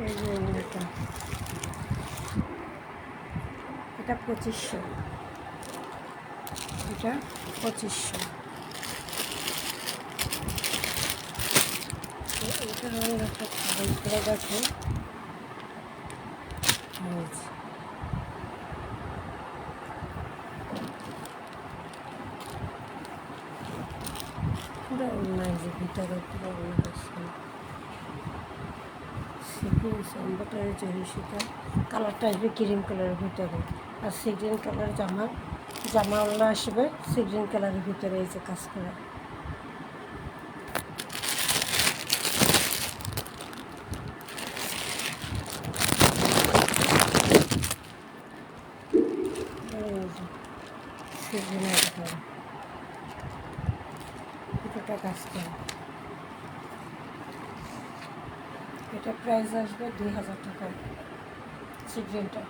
এই যে ওড়নাটা, এটা 2500, এটা 2500। এটা একটা খাবার করে গেছে, পুরো অন্যায় যে ভিতরে পুরো এমব্রয়ডারি জরি সুতা, কালারটা আসবে ক্রিম কালারের ভিতরে, আর সি গ্রিন কালার জামাওয়ালা আসবে সি গ্রিন কালারের ভিতরে, এই যে কাজ করা। পুরোটা কাজ করা। এটা প্রাইস আসবে 2000 টাকা। সিগ্রেনটা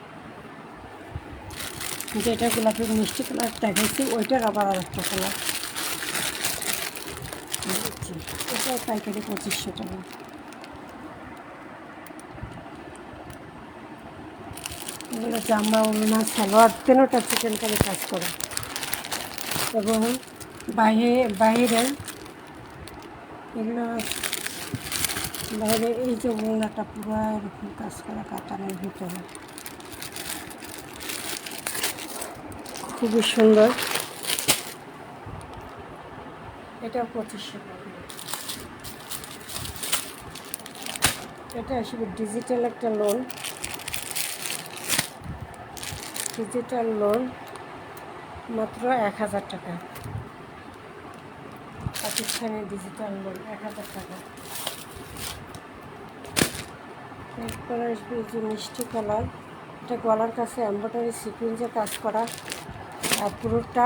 যেটা গোলাপের মিষ্টি কালার দেখাইছি ওইটার আবার আর একটা কালার। এটা পাইকারি 2500 টাকা। এগুলো জামা ওড়না সালোয়ার তিনটা চিকেন কারি কাজ করা, এবং বাইরে এগুলো বাইরে এই যে ওড়নাটা পুরো এরকম কাজ করা কাতানের ভিতরে, খুবই সুন্দর। এটা 2500 টাকা। এটা আসলে ডিজিটাল একটা লোন, ডিজিটাল লোন মাত্র 1000 টাকা। পাকিস্তানি ডিজিটাল লোন 1000 টাকা। এরপর আসবে যে মিষ্টি কালার, এটা গলার কাছে এমব্রয়ডারি সিকুয়েন্সে কাজ করা, আর পুরোটা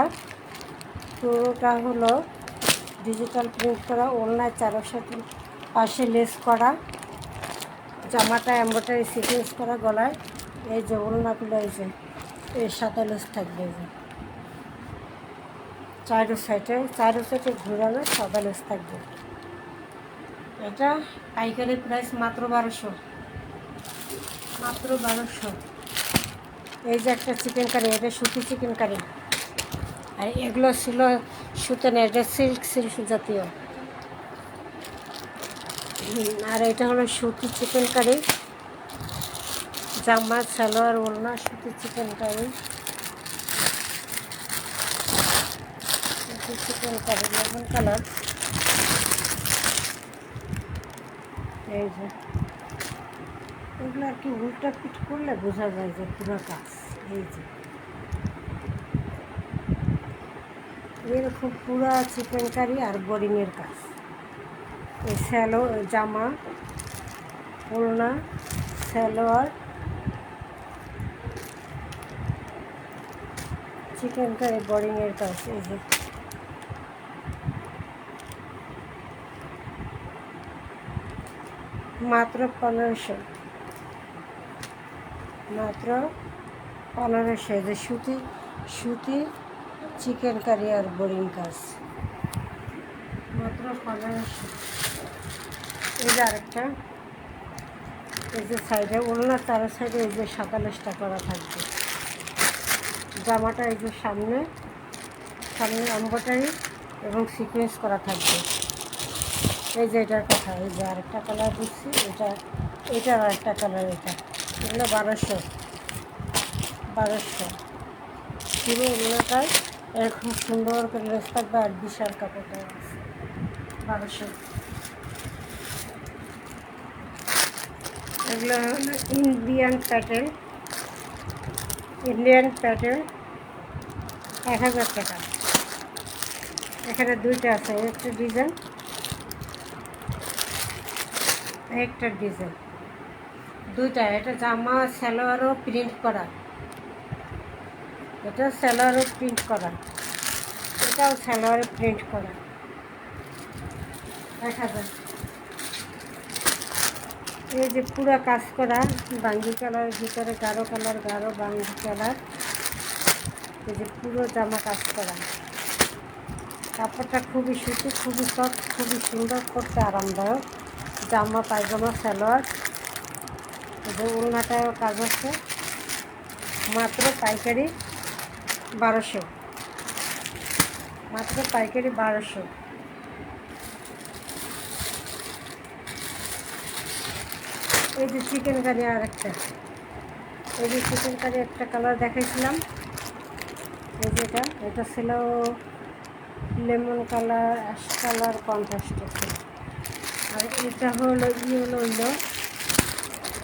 হলো ডিজিটাল প্রিন্ট করা, ওড়নায় চারোর পাশে লেস করা, জামাটা এমব্রয়ডারি সিকুয়েন্স করা গলায়। এই যে ওড়নাগুলো এই যে এর সাথে লেস থাকবে, এই যে চারো সাইডে ঘুরানো সাদা লেস থাকবে। এটা পাইকারি প্রাইস মাত্র 1200, মাত্র 1200। এই যে একটা চিকেন কারি, এটা সুতি চিকেন কারি, আর এগুলো ছিল সুতো না, এটা সিল্ক জাতীয়। আর এটা হলো সুতি চিকেন কারি, জামা সালোয়ার ওড়না সুতি চিকেন কারি, সুতি চিকেন কারি লেমন কালার। এই যে এগুলো আর কি উল্টা পিঠ করলে বোঝা যায় যে পুরো কাজ। এই যে এরকম পুরা চিকেন কারি আর বোরিংয়ের কাজ। এই জামা ওড়না সালোয়ার চিকেন কারি বোরিংয়ের কাজ। এই যে মাত্র 1500, মাত্র 1500। যে সুতি চিকেন কারি আর বোরিং কাজ মাত্র 1500। এই যে আরেকটা, এই যে সাইডে ওড়না চারো সাইডে এই যে সাদা লেসটা করা থাকবে, জামাটা এই যে সামনে এমব্রয়ডারি এবং সিকোয়েন্স করা থাকবে। এই যে এটার কথা, এই যে আরেকটা কালার দিচ্ছি, এটার আরেকটা কালার। এগুলো 1200 পুরো ওড়নাটায় এরকম সুন্দর করে লেস থাকবে, আর বিশাল কাপড়টা আছে 1200। এগুলো হলো ইন্ডিয়ান প্যাটার্ন 1000 টাকা। এখানে দুইটা আছে, একটা ডিজাইন দুইটা। এটা জামা সালোয়ারও প্রিন্ট করা, এটা সালোয়ারও প্রিন্ট করা, এটাও সালোয়ারে প্রিন্ট করা 1000। এই যে পুরো কাজ করা বাঙ্গি কালার ভিতরে গাঢ় বাঙ্গি কালার। এই যে পুরো জামা কাজ করা, কাপড়টা খুবই সুতি, খুবই সফট, খুবই সুন্দর, করতে আরামদায়ক। জামা পায়জামা সালোয়ার, এই যে ওড়নাটাও কাজ আছে। মাত্র পাইকারি 1200, মাত্র পাইকারি 1200। এই যে চিকেন কারি আরেকটা, এই যে চিকেন কারি একটা কালার দেখাইছিলাম, এই যে এটা ছিল lemon colour, ash colour contrast আছে। আর এটা হলো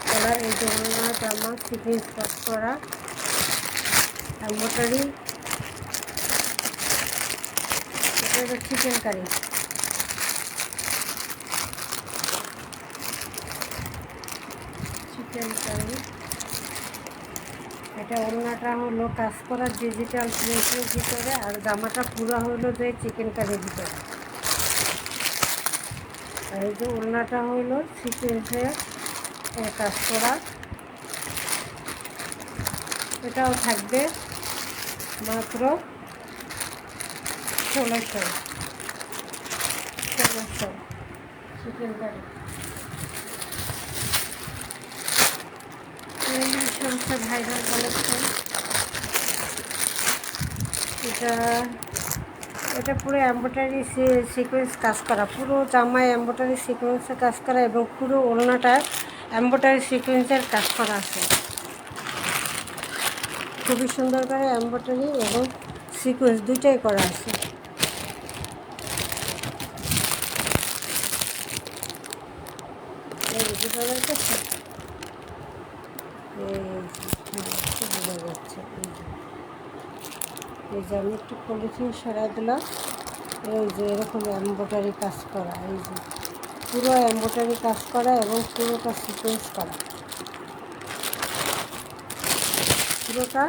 কালার। এই যে ওড়না জামা সিকুয়েন্স কাজ করা এমব্রয়ডারি। এটা হলো চিকেন কারি, এটা ওড়নাটা হলো কাজ করা ডিজিটাল প্রিন্টের ভিতরে, আর জামাটা পুরো হলো যে চিকেন কারির ভিতরে। আর এই যে ওড়নাটা হইল সিকোয়েন্সের কাজ করা, এটাও থাকবে মাত্র 1600 চিকেন কারি। সবচেয়ে ভাইরাল কালেকশন এটা পুরো এমব্রয়ডারি সিকোয়েন্স কাজ করা, পুরো জামায় এমব্রয়ডারি সিকোয়েন্সের কাজ করা এবং পুরো ওড়নাটা এমব্রয়ডারি সিকোয়েন্সের কাজ করা আছে। খুবই সুন্দর করে এমব্রয়ডারি এবং সিকোয়েন্স দুইটাই করা আছে। বোঝা যাচ্ছে, বোঝা যাচ্ছে। এই যে আমি একটু পলিথিন সরাই দিলাম, এই যে এরকম এমব্রয়ডারি কাজ করা, এই যে পুরো এমব্রয়ডারি কাজ করা এবং পুরোটা সিকোয়েন্স করা, পুরোটা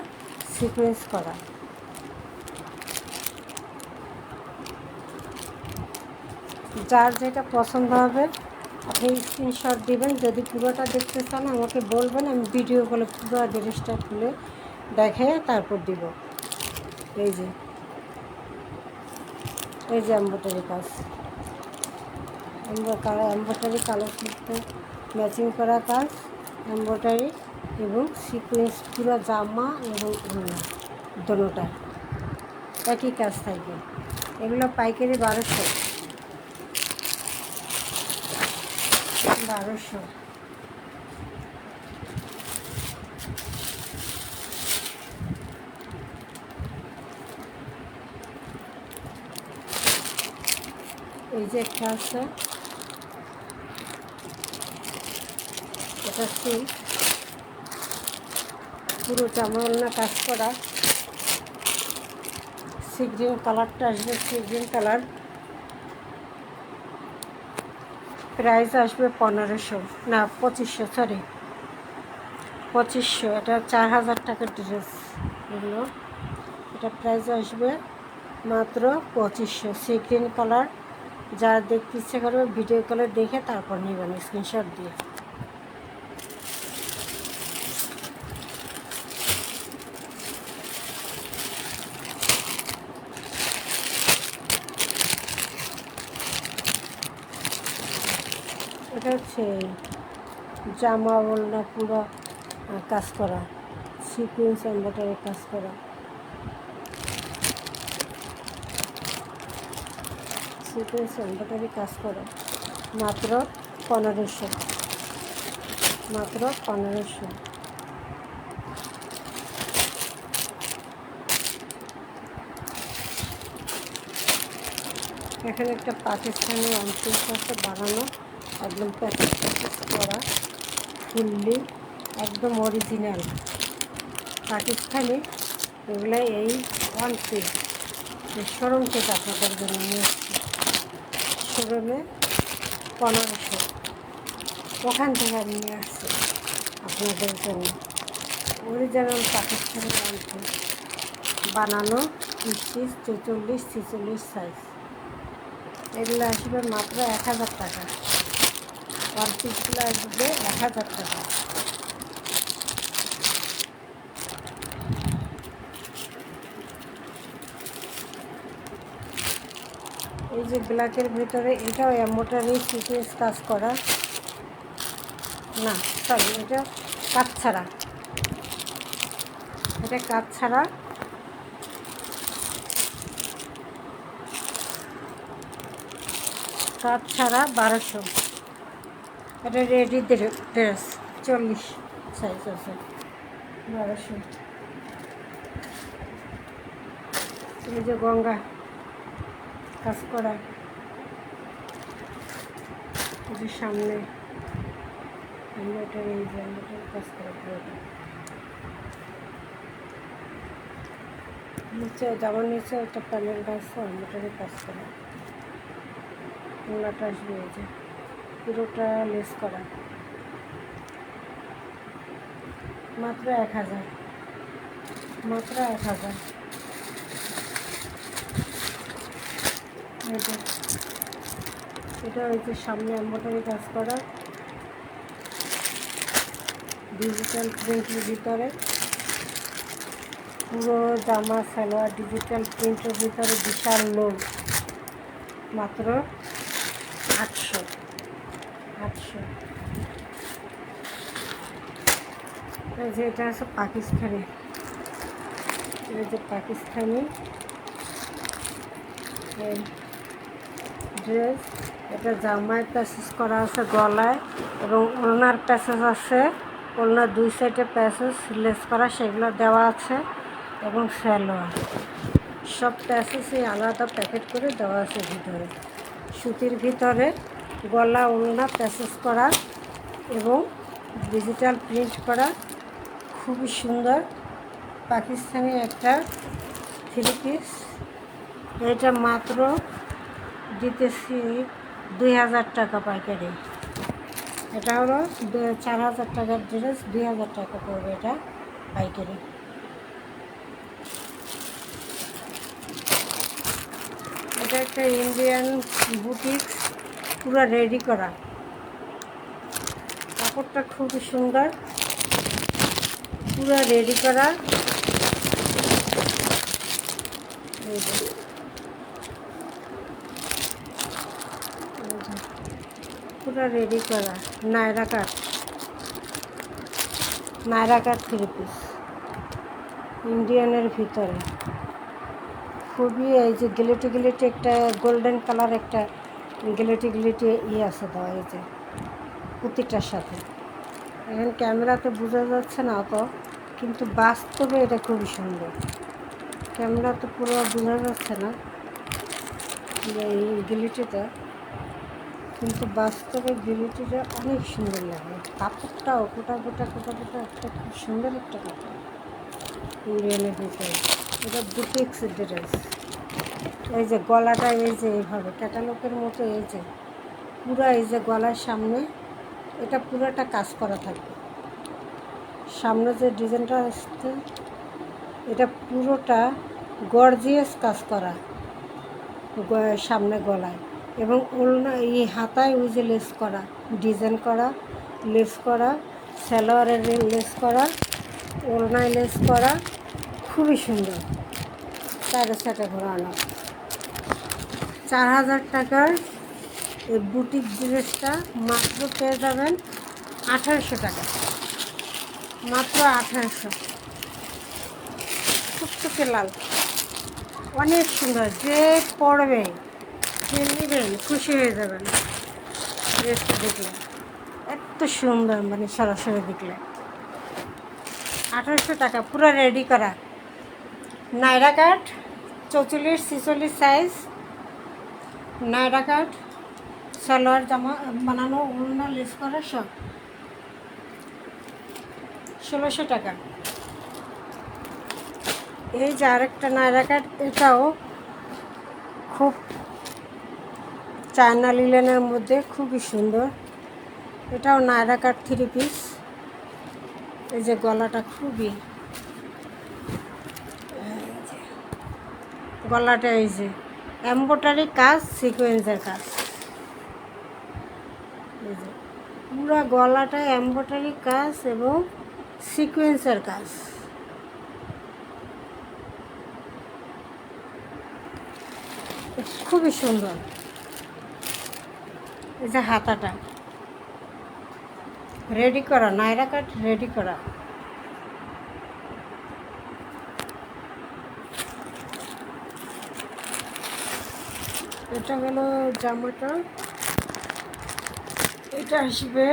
সিকোয়েন্স করা। যার যেটা পছন্দ হবে আপনি স্ক্রিনশট দিবেন। যদি পুরোটা দেখতে চান আমাকে বলবেন, আমি ভিডিও কলে পুরো ড্রেসটা খুলে দেখে তারপর দিব। এই যে এমব্রয়ডারি কাজ, এমব্রয়ডারি কালার সাথে ম্যাচিং করা কাজ, এমব্রয়ডারি এবং সিকোয়েন্স পুরো জামা এবং দোনোটা একই কাজ থাকবে। এগুলো পাইকারি 1200। এই যে একটা আছে, এটা সিল্ক, পুরো জামা ওড়না কাজ করা, সি গ্রিন কালারটা আসবে, সি গ্রিন কালার। প্রাইস আসবে 1500 না 2500, সরি 2500। এটা 4000 টাকার ড্রেস এগুলো। এটা প্রাইস আসবে মাত্র 2500। Sea green colour. যা দেখতে ইচ্ছে করবে ভিডিও কলে দেখে তারপর নেবেন স্ক্রিনশট দিয়ে। এটা হচ্ছে জামা ওড়না পুরো কাজ করা, সিকোয়েন্স এমব্রয়ডারি কাজ করা, সিকোয়েন্স এমব্রয়ডারি কাজ করা, মাত্র 1500, মাত্র 1500। এখানে একটা পাকিস্তানি অঞ্চল সাথে বানানো, একদম প্যাকেজ করা, ফুললি একদম অরিজিনাল পাকিস্তানি। এগুলো এই ওয়ান পিস শোরুম থেকে আপনাদের জন্য নিয়ে আসছি। শোরুমে 1500, ওখান থেকে আমি নিয়ে আসছি আপনাদের জন্য। অরিজিনাল পাকিস্তানি ওয়ান পিস বানানো, 30, 44, 46 সাইজ। এগুলো আসবে মাত্র 1000 টাকা। ওয়ান পিসগুলো আসবে 1000 টাকা। এই যে ব্ল্যাকের ভিতরে এটাও এমব্রয়ডারি সিকোয়েন্স কাজ করা, না সরি এটা কাজ ছাড়া, এটা কাজ ছাড়া। কাজ ছাড়া 1200। এটা রেডি ড্রেস 40 সাইজ আছে, 1200। এই যে গঙ্গা কাজ করা, এই যে সামনে এমব্রয়ডারি, এই যে এমব্রয়ডারি কাজ করা পুরোটা। নিচে জামার নিচে একটা প্যানেল আছে, এমব্রয়ডারি কাজ করা। ওড়নাটা আসবে এই যে পুরোটা লেস করা, মাত্র 1000, মাত্র 1000। এই যে এটা হচ্ছে সামনে এমব্রয়ডারি কাজ করা, ডিজিটাল প্রিন্টের ভিতরে। পুরো জামা সালোয়ার ডিজিটাল প্রিন্টের ভিতরে, বিশাল লোড, মাত্র 800। এই যে এটা আছে পাকিস্তানি, এই যে পাকিস্তানি ড্রেস। এটা জামায় প্যাসেজ করা আছে গলায়, এবং ওড়নার প্যাসেজ আছে, ওড়নার 2 সাইডে প্যাসেজ লেস করা, সেগুলো দেওয়া আছে। এবং সালোয়ার সব প্যাসেজই আলাদা প্যাকেট করে দেওয়া আছে ভিতরে। সুতির ভিতরে গলা ওড়না প্যাসেজ করা এবং ডিজিটাল প্রিন্ট করা, খুবই সুন্দর পাকিস্তানি একটা 3 পিস। এটা মাত্র দিতেছি 2000 টাকা পাইকারি। এটা হলো 4000 টাকার ড্রেস, 2000 টাকা পড়বে এটা পাইকারি। এটা একটা ইন্ডিয়ান বুটিক, পুরো রেডি করা, কাপড়টা খুবই সুন্দর, পুরো রেডি করা। পুরো রেডি করা নায়রা কাট 3 পিস ইন্ডিয়ানের ভিতরে, খুবই এই যে গিলিটি একটা গোল্ডেন কালার একটা গিলিটি আছে দেওয়া, এই যে প্রতিটার সাথে। এখন ক্যামেরাতে বোঝা যাচ্ছে না অত, কিন্তু বাস্তবে এটা খুবই সুন্দর। ক্যামেরাতে পুরো বোঝা যাচ্ছে না এই গিলিটিটা, কিন্তু বাস্তবে গিলিটিটা অনেক সুন্দর লাগে। কাপড়টাও গোটা একটা খুব সুন্দর একটা কাপড় ইন্ডিয়ানের ভিতরে। এটা বুটিক্স ড্রেস। এই যে গলাটা এই যে এইভাবে ক্যাটালগের মতো, এই যে পুরো এই যে গলার সামনে এটা পুরোটা কাজ করা থাকবে। সামনে যে ডিজাইনটা আসছে এটা পুরোটা গর্জিয়াস কাজ করা সামনে গলায়, এবং ওড়না এই হাতায় ওই যে লেস করা, ডিজাইন করা, লেস করা, সালোয়ারের লেস করা, ওড়নায় লেস করা, খুবই সুন্দর। সাইডে ঘোরানো 4000 টাকার এই বুটিক ড্রেসটা মাত্র পেয়ে যাবেন 1800 টাকা, মাত্র 1800। টুকটুকে লাল, অনেক সুন্দর, যে পড়বে যে নেবেন খুশি হয়ে যাবেন ড্রেসটা দেখলে, এত সুন্দর, মানে সরাসরি দেখলে। 1800 টাকা, পুরো রেডি করা নায়রা কাট 44-46 সাইজ, নায়রা কাট, সালোয়ার জামা বানানো, ওড়না লেস করা, সব 1600 টাকা। এই যে আরেকটা নায়রা কাট, এটাও খুব চায়না লিলেনের মধ্যে খুবই সুন্দর, এটাও নায়রা কাট 3 পিস। এই যে গলাটা খুবই, গলাটা এই যে এমব্রয়ডারি কাজ, সিকোয়েন্সের কাজ, এই যে পুরো গলাটা এমব্রয়ডারি কাজ এবং সিকোয়েন্সের কাজ। খুবই সুন্দর। এই যে হাতাটা রেডি করা, নায়রা কাট রেডি করা। এটা হলো জামাটা, এটা আসবে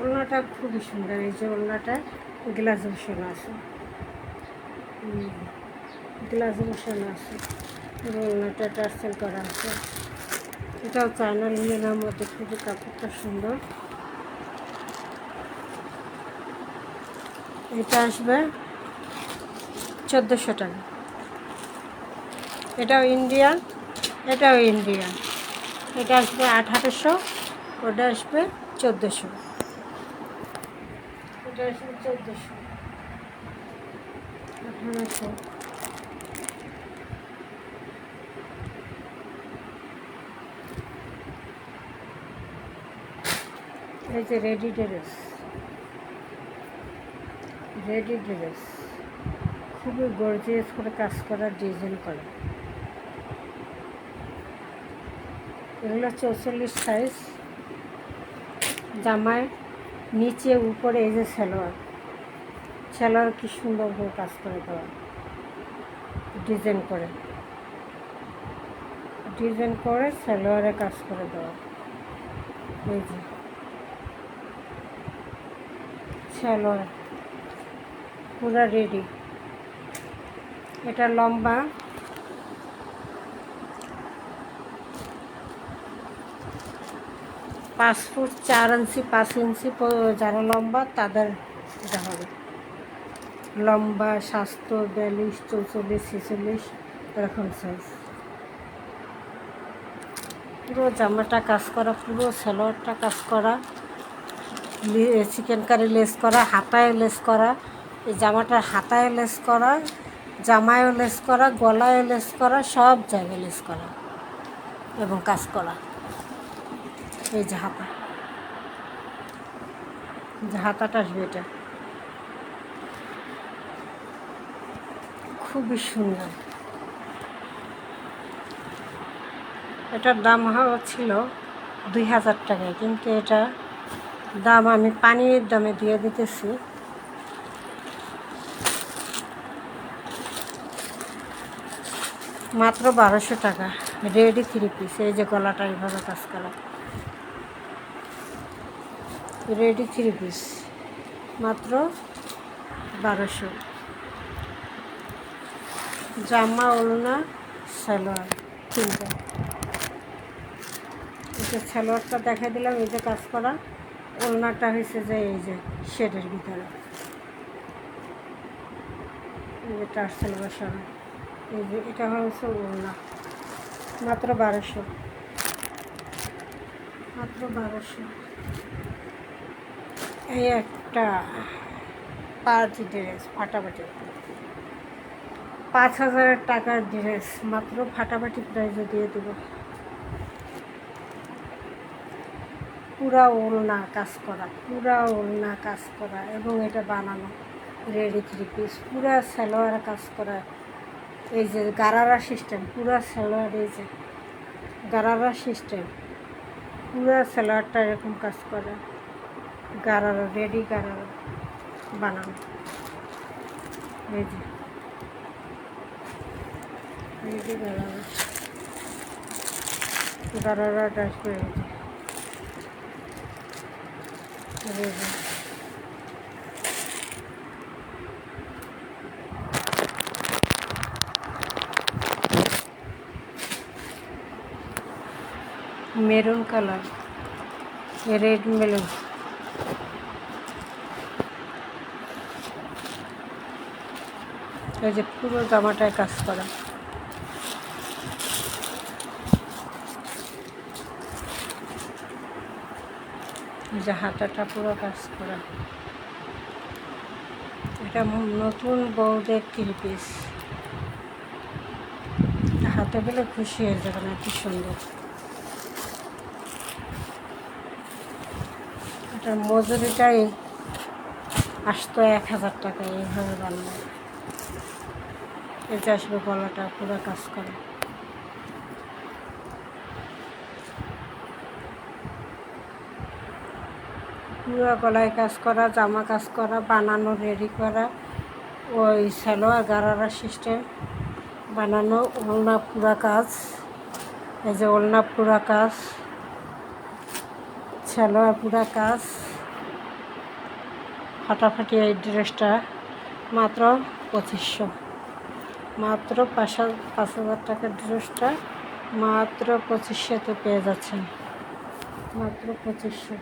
ওড়নাটা খুবই সুন্দর। এই যে ওড়নাটা গ্লাস বসানো আছে, ওড়নাটা টার্সেল করা আছে। এটাও চায়না লিলেনের মধ্যে, খুবই কাপড়টা সুন্দর। এটা আসবে 1400 টাকা। এটাও ইন্ডিয়ান, এটা আসবে 1800, ওটা আসবে 1400, এটা আসবে 1400, 1800। এই যে রেডি ড্রেস, রেডি ড্রেস খুবই গর্জিয়াস করে কাজ করা, ডিজাইন করা। এগুলো 44 সাইজ। জামায় নিচে উপরে এই যে সালোয়ার, সালোয়ার কি সুন্দর করে কাজ করে দেওয়া, ডিজাইন করে, ডিজাইন করে সালোয়ারে কাজ করে দেওয়া। এই যে সালোয়ার পুরা রেডি। এটা লম্বা 5 ফুট 4 ইঞ্চি 5 ইঞ্চি, যারা লম্বা তাদের এটা হবে। লম্বা স্বাস্থ্য 42, 44, 46 এরকম সাইজ। পুরো জামাটা কাজ করা, পুরো সালোয়ারটা কাজ করা, চিকেন কারি লেস করা, হাতায় লেস করা। এই জামাটার হাতায় লেস করা, জামায়ও লেস করা, গলায়ও লেস করা, সব জায়গায় লেস করা এবং কাজ করা। এই যে হাতা, যে হাতাটা আসবে এটা খুবই সুন্দর। এটার দাম ছিল 2000 টাকায়, কিন্তু এটা দাম আমি পানির দামে দিয়ে দিতেছি মাত্র 1200 টাকা। Ready 3 piece. এই যে গলাটা এইভাবে কাজ করা, রেডি 3 পিস মাত্র 1200। জামা, ওড়না, সালোয়ার তিনটা। এই যে সালোয়ারটা দেখা দিলাম, এই যে কাজ করা। ওড়নাটা হয়েছে যে এই যে শেডের ভিতরে, এই যে টার্সেল বসানো। এই যে এটা হচ্ছে ওড়না, মাত্র 1200, মাত্র 1200। এই একটা পার্টি ড্রেস, ফাটাফাটি 5000 টাকার ড্রেস, মাত্র ফাটাফাটি প্রাইজে দিয়ে দেব। পুরা ওড়না কাজ করা, পুরা ওড়না কাজ করা, এবং এটা বানানো রেডি 3 পিস। পুরা সালোয়ার কাজ করা। এই যে গারারা সিস্টেম, পুরা সালোয়ার, এই যে গারারা সিস্টেম, পুরা সালোয়ারটা এরকম কাজ করা, গারারা, রেডি গারারা বানানো। এই যে রেডি গারারা, গারারাটা আসবে এই যে ready. Maroon colour, red maroon. এই যে পুরো জামাটায় কাজ করা, এই যে হাতাটা পুরো কাজ করা। এটা নতুন বউদের 3 পিস। হাতে পেলে খুশি হয়ে যাবে না, কি সুন্দর। এটার মজুরিটাই আসতো 1000 টাকা। এইভাবে বানানো। এটা আসবে গলাটা পুরো কাজ করা, পুরো গলায় কাজ করা, জামা কাজ করা, বানানো রেডি করা। ওই সালোয়ার গারারা সিস্টেম বানানো। ওড়না পুরা কাজ, এই যে ওড়না পুরা কাজ, সালোয়ার পুরা কাজ, ফাটাফাটি। এই ড্রেসটা মাত্র 2500, মাত্র 5000 টাকার ড্রেসটা মাত্র 2500-তে পেয়ে যাচ্ছেন, মাত্র 2500।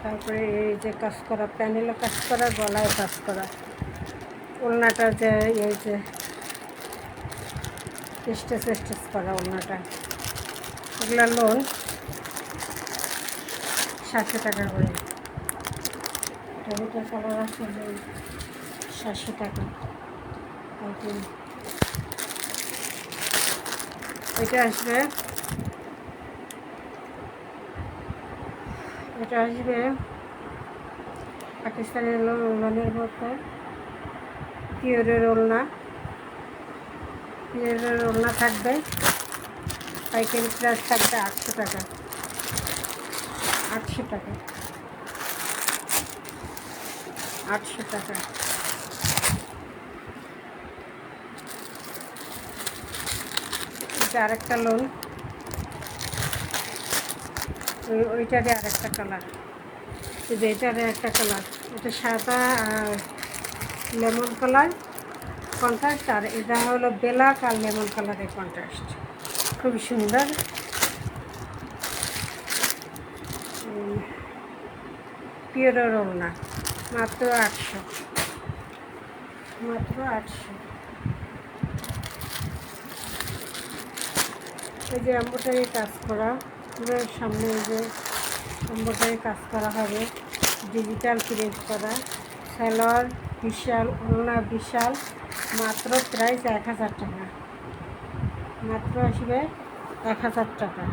তারপরে এই যে কাজ করা, প্যানেলে কাজ করা, গলায় কাজ করা, ওড়নাটা যে এই যে স্টেচ করা ওড়নাটা, এগুলো লোন 700 টাকা করে। টমেটো কালার আছে 700 টাকা। এটা আসবে এটা আসবে পাকিস্তানি ওলনের মতো পিওরের ওলনা। পিওরের ওলনা থাকবে, পাইকারি প্রাইস থাকবে 800 টাকা। 800 টাকা, 800 টাকা। এটা আরেকটা লোন, ওইটারে আরেকটা কালার, এটারে একটা কালার। এটা সাদা আর লেমন কালার কন্ট্রাস্ট, আর এটা হলো ব্ল্যাক আর লেমন কালারের কন্ট্রাস্ট। খুব সুন্দর। পিওরের ওড়না, মাত্র 800, মাত্র 800। এই যে এমব্রয়ডারি কাজ করা, পুরো সামনে এই যে এমব্রয়ডারি কাজ করা হবে, ডিজিটাল প্রিন্ট করা। সালোয়ার বিশাল, ওড়না বিশাল, মাত্র প্রাইস 1000 টাকা। মাত্র আসবে 1000 টাকা।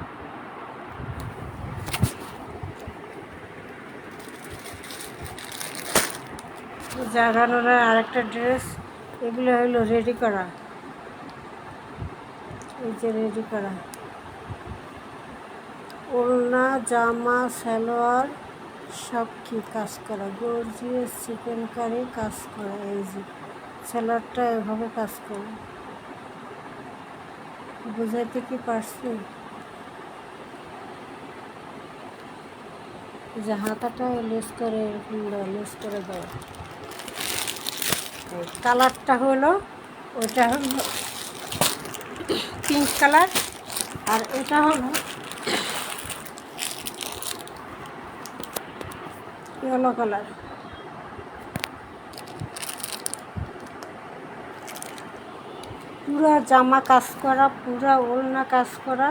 জাগানোরা আরেকটা ড্রেস, এগুলো হলো রেডি করা। এই যে রেডি করা ওড়না, জামা, সালোয়ার সব কি কাজ করা, গর্জিয়াস চিকেন কারি কাজ করা। এই যে সালোয়ারটা এভাবে কাজ করা, বুঝাইতে কি পারছি? যে হাতাটা লেস করে এরকম লেস করে দেয়। কালারটা হলো, ওটা হলো পিঙ্ক কালার, আর এটা হলো ইয়েলো কালার। পুরা জামা কাজ করা, পুরা ওড়না কাজ করা,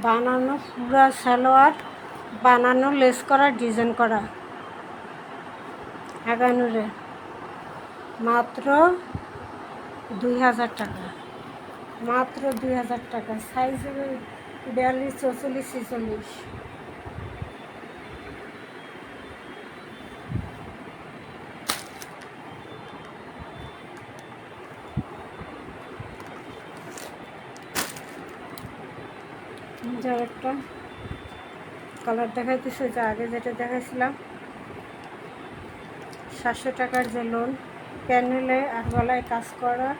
বানানো পুরা সালোয়ার বানানো, লেস করা, ডিজাইন করা। আগানুরে মাত্র 2000 টাকা। মাত্র 2000 টাকা। সাইজ হবে 42, 44, 46। যার একটা কালার দেখাইতেছে, যে আগে যেটা দেখাইছিলাম 700 টাকার যে লোন, প্যানেলে আর গলায় কাজ করা,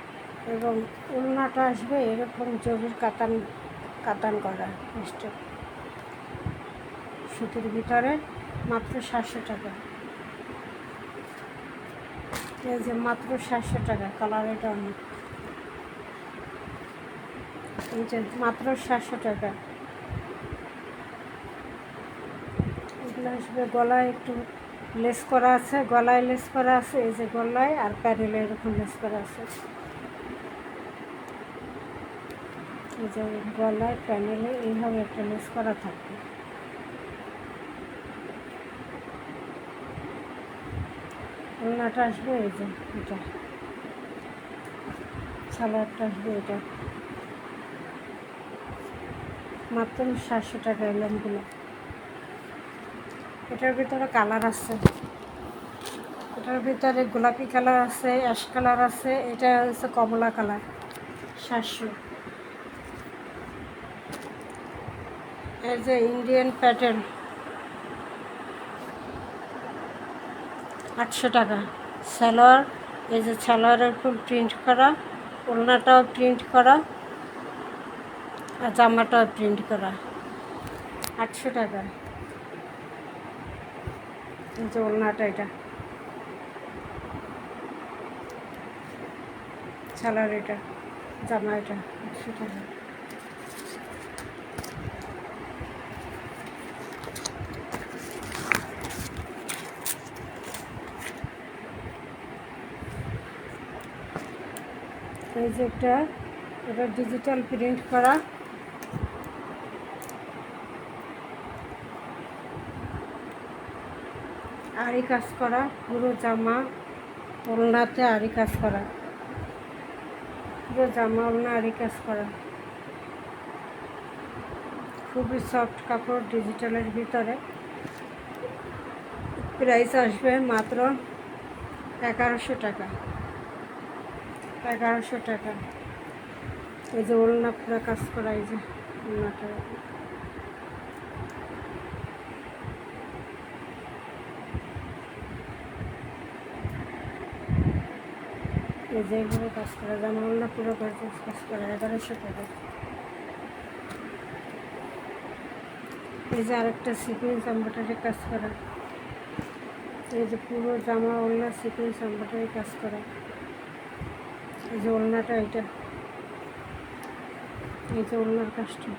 এবং ওড়নাটা আসবে এরকম জরির কাতান কাতান করা স্টেপ সুতির ভিতরে, মাত্র 700 টাকা। এই যে মাত্র 700 টাকা। কালার এটা অনেক, এই যে মাত্র 700 টাকা। এগুলো আসবে গলায় একটু লেস করা আছে, গলায় লেস করা আছে, এই যে গলায় আর প্যানেলে এরকম লেস করা আছে। এই যে গলায় প্যানেলে এইভাবে একটা লেস করা থাকবে। ওড়নাটা আসবে এই যে এটা, সালোয়ারটা আসবে এটা। মাত্র 700 টাকা এলামগুলো। এটার ভিতরে কালার আছে, এটার ভিতরে গোলাপি কালার আছে, অ্যাশ কালার আছে, এটা হচ্ছে কমলা কালার। 700। এই যে ইন্ডিয়ান প্যাটার্ন, 800 টাকা। সালোয়ার, এই যে সালোয়ারের ফুল প্রিন্ট করা, ওড়নাটাও প্রিন্ট করা, আর জামাটাও প্রিন্ট করা। 800 টাকা। এই যে ওড়নাটা, এটা সালোয়ার, এটা জামা, এটা 800 টাকা। এই যে এটা ডিজিটাল প্রিন্ট করা, আরি কাজ করা, পুরো জামা ওড়নাতে আরি কাজ করা, পুরো জামা ওড়না আরি কাজ করা। খুবই সফট কাপড়, ডিজিটালের ভিতরে। প্রাইস আসবে মাত্র 1100 টাকা। 1100 টাকা। এই যে ওড়না পুরো কাজ করা, এই যে ওড়নাটা, এই যে এইভাবে কাজ করা, জামা ওড়না পুরো কাজ করা, 1100 টাকা। এই যে আরেকটা সিকুয়েন্স এমব্রয়ডারি কাজ করা, এই যে পুরো জামা ওড়না সিকুয়েন্স এমব্রয়ডারি কাজ করা। এই যে ওড়নাটা, এটা এই যে ওড়নার কাজটা,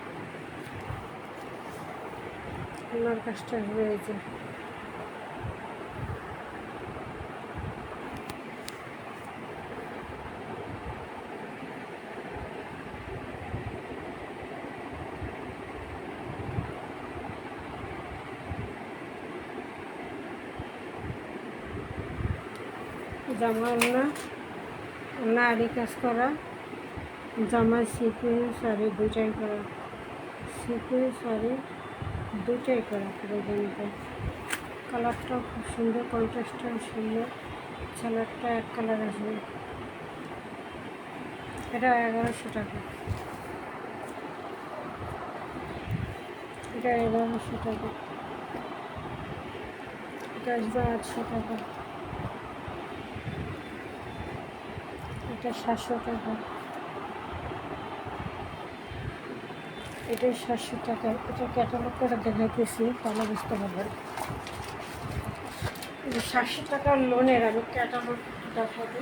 ওড়নার কাজটা হবে এই যে জামা ওড়না আড়ি কাজ করা, জামা সিকুয়েন্স আড়ি দুইটাই করা, সিকুয়েন্স আড়ি দুইটাই করা পুরো জামাটা। কালারটাও খুব সুন্দর, কন্ট্রাস্টটাও সুন্দর, কালারটা এক কালার আসবে। এটা 1100 টাকা। এটা 1100 টাকা। এটা আসবে 800 টাকা। এটা 700 টাকা। এটা 700 টাকা। এটা ক্যাটালগ করে দেখাইতেছি, তাহলে বুঝতে পারবেন। এটা 700 টাকার লোনের আমি ক্যাটালগ দেখাবো।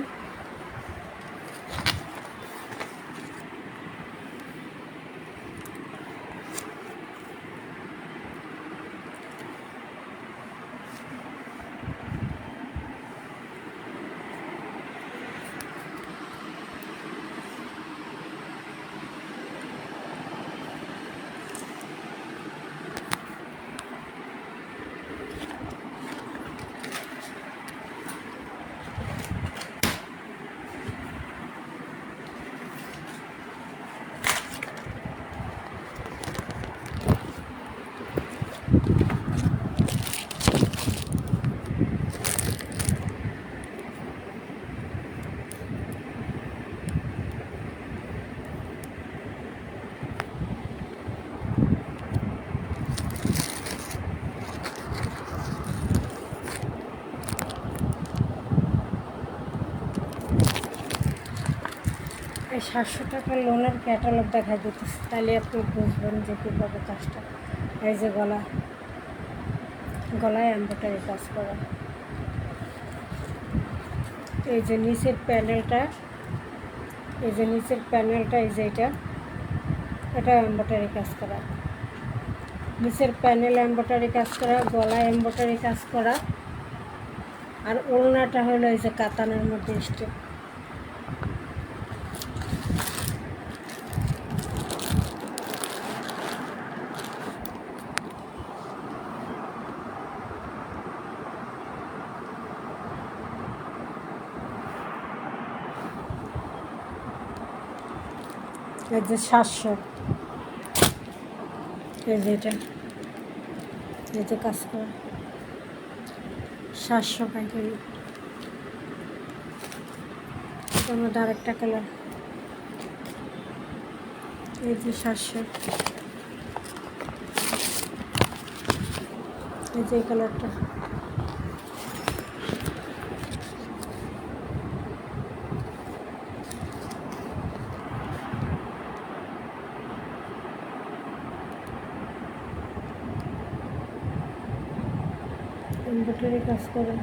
এই 700 টাকার লোনের ক্যাটালগ দেখা দিতেছে, তাহলে আপনি বুঝবেন যে কীভাবে কাজটা। এই যে গলায় এমব্রয়ডারি কাজ করা, এই যে নিচের প্যানেলটা, এই যে নিচের প্যানেলটা, এই যে এটা এমব্রয়ডারি কাজ করা, নিচের প্যানেল এমব্রয়ডারি কাজ করা, গলায় এমব্রয়ডারি কাজ করা। আর ওড়নাটা হলো এই যে কাতানের মধ্যে স্টেপ। এই যে 700, এই যে এটা, এই যে কাজ করা 700 পাইকারি। এটার মধ্যে আরেকটা কালার, এই যে 700, এই যে এই কালারটা, এমব্রয়ডারি কাজ করা।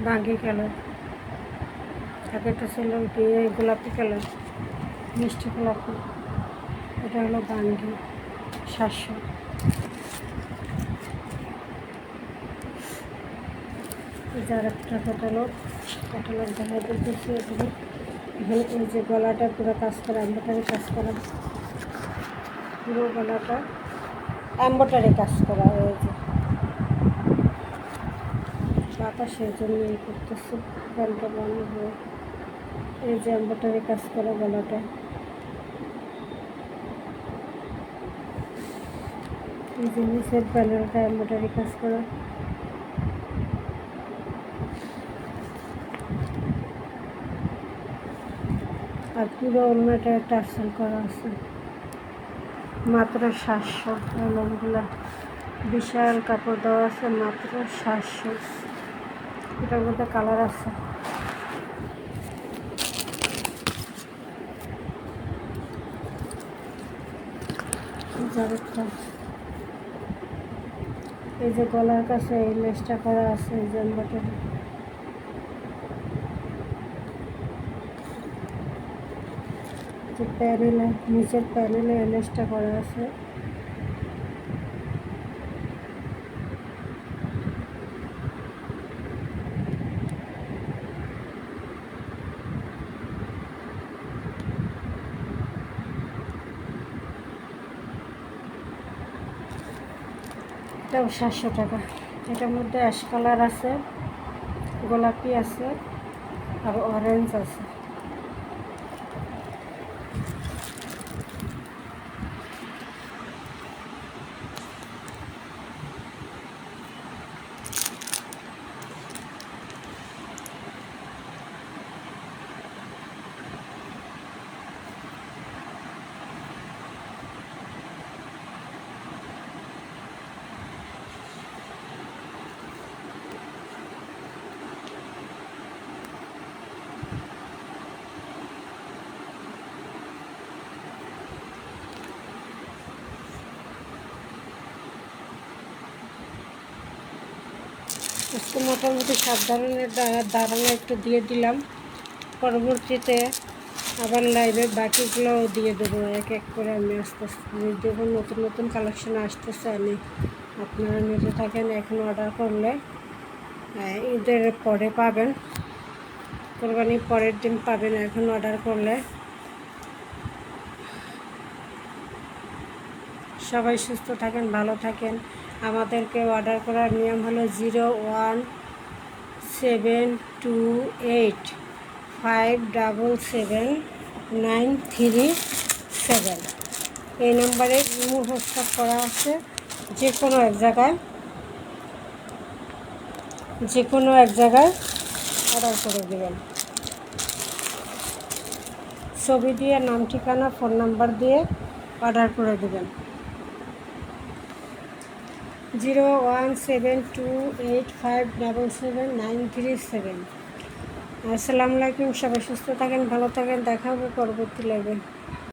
বাঙ্গি কালার, আগেটা ছিল কি গোলাপি কালার, মিষ্টি গোলাপি। এটা হলো বাঙ্গি, 700। এই যে আরেকটা ক্যাটালগ দেখা দিতেছি। এখানে এই যে গলাটা পুরো কাজ করা, এমব্রয়ডারি কাজ করা, পুরো গলাটা এমব্রয়ডারি কাজ করা। এই যে বাতাসের জন্য এই করতেছে, ফ্যানটা বন্ধ হয়ে। এই যে এমব্রয়ডারি কাজ করা গলাটা, এই যে নিচের প্যানেলটা এমব্রয়ডারি কাজ করা। আর পুরো অন্যটা টার্সেল করা আছে, মাত্র 700। লংগুলা বিশাল কাপড় দেওয়া আছে, মাত্র 700। এটার মধ্যে কালার আছে। যাবেরটা এই যে গলার কাছে এই লেসটা করা আছে, এই যে এমব্রয়ডারি। যে প্যানেলে, নিচের প্যানেলে এই লেসটা করা আছে। এটাও 700 টাকা। এটার মধ্যে অ্যাশ কালার আছে, গোলাপি আছে, আর অরেঞ্জ আছে। আজকে মোটামুটি 7 ধরনের ধারণা একটু দিয়ে দিলাম। পরবর্তীতে আবার লাইভে বাকিগুলোও দিয়ে দেবো এক এক করে। আমি আস্তে আস্তে যখন নতুন নতুন কালেকশন আসতেছে আমি আপনারা নিতে থাকেন। এখন অর্ডার করলে ঈদের পরে পাবেন, কোরবানির পরের দিন পাবেন এখন অর্ডার করলে। সবাই সুস্থ থাকেন, ভালো থাকেন। আমাদেরকে অর্ডার করার নিয়ম হলো 01728577937। এই নম্বরে ইমো হোয়াটসঅ্যাপ করা আছে। যে কোনো এক জায়গায় অর্ডার করে দেবেন। ছবি দিয়ে, নাম, ঠিকানা, ফোন নাম্বার দিয়ে অর্ডার করে দেবেন। 01728577937। আসসালামু আলাইকুম। সবাই সুস্থ থাকেন, ভালো থাকেন। দেখা হবে পরবর্তী লাইভে।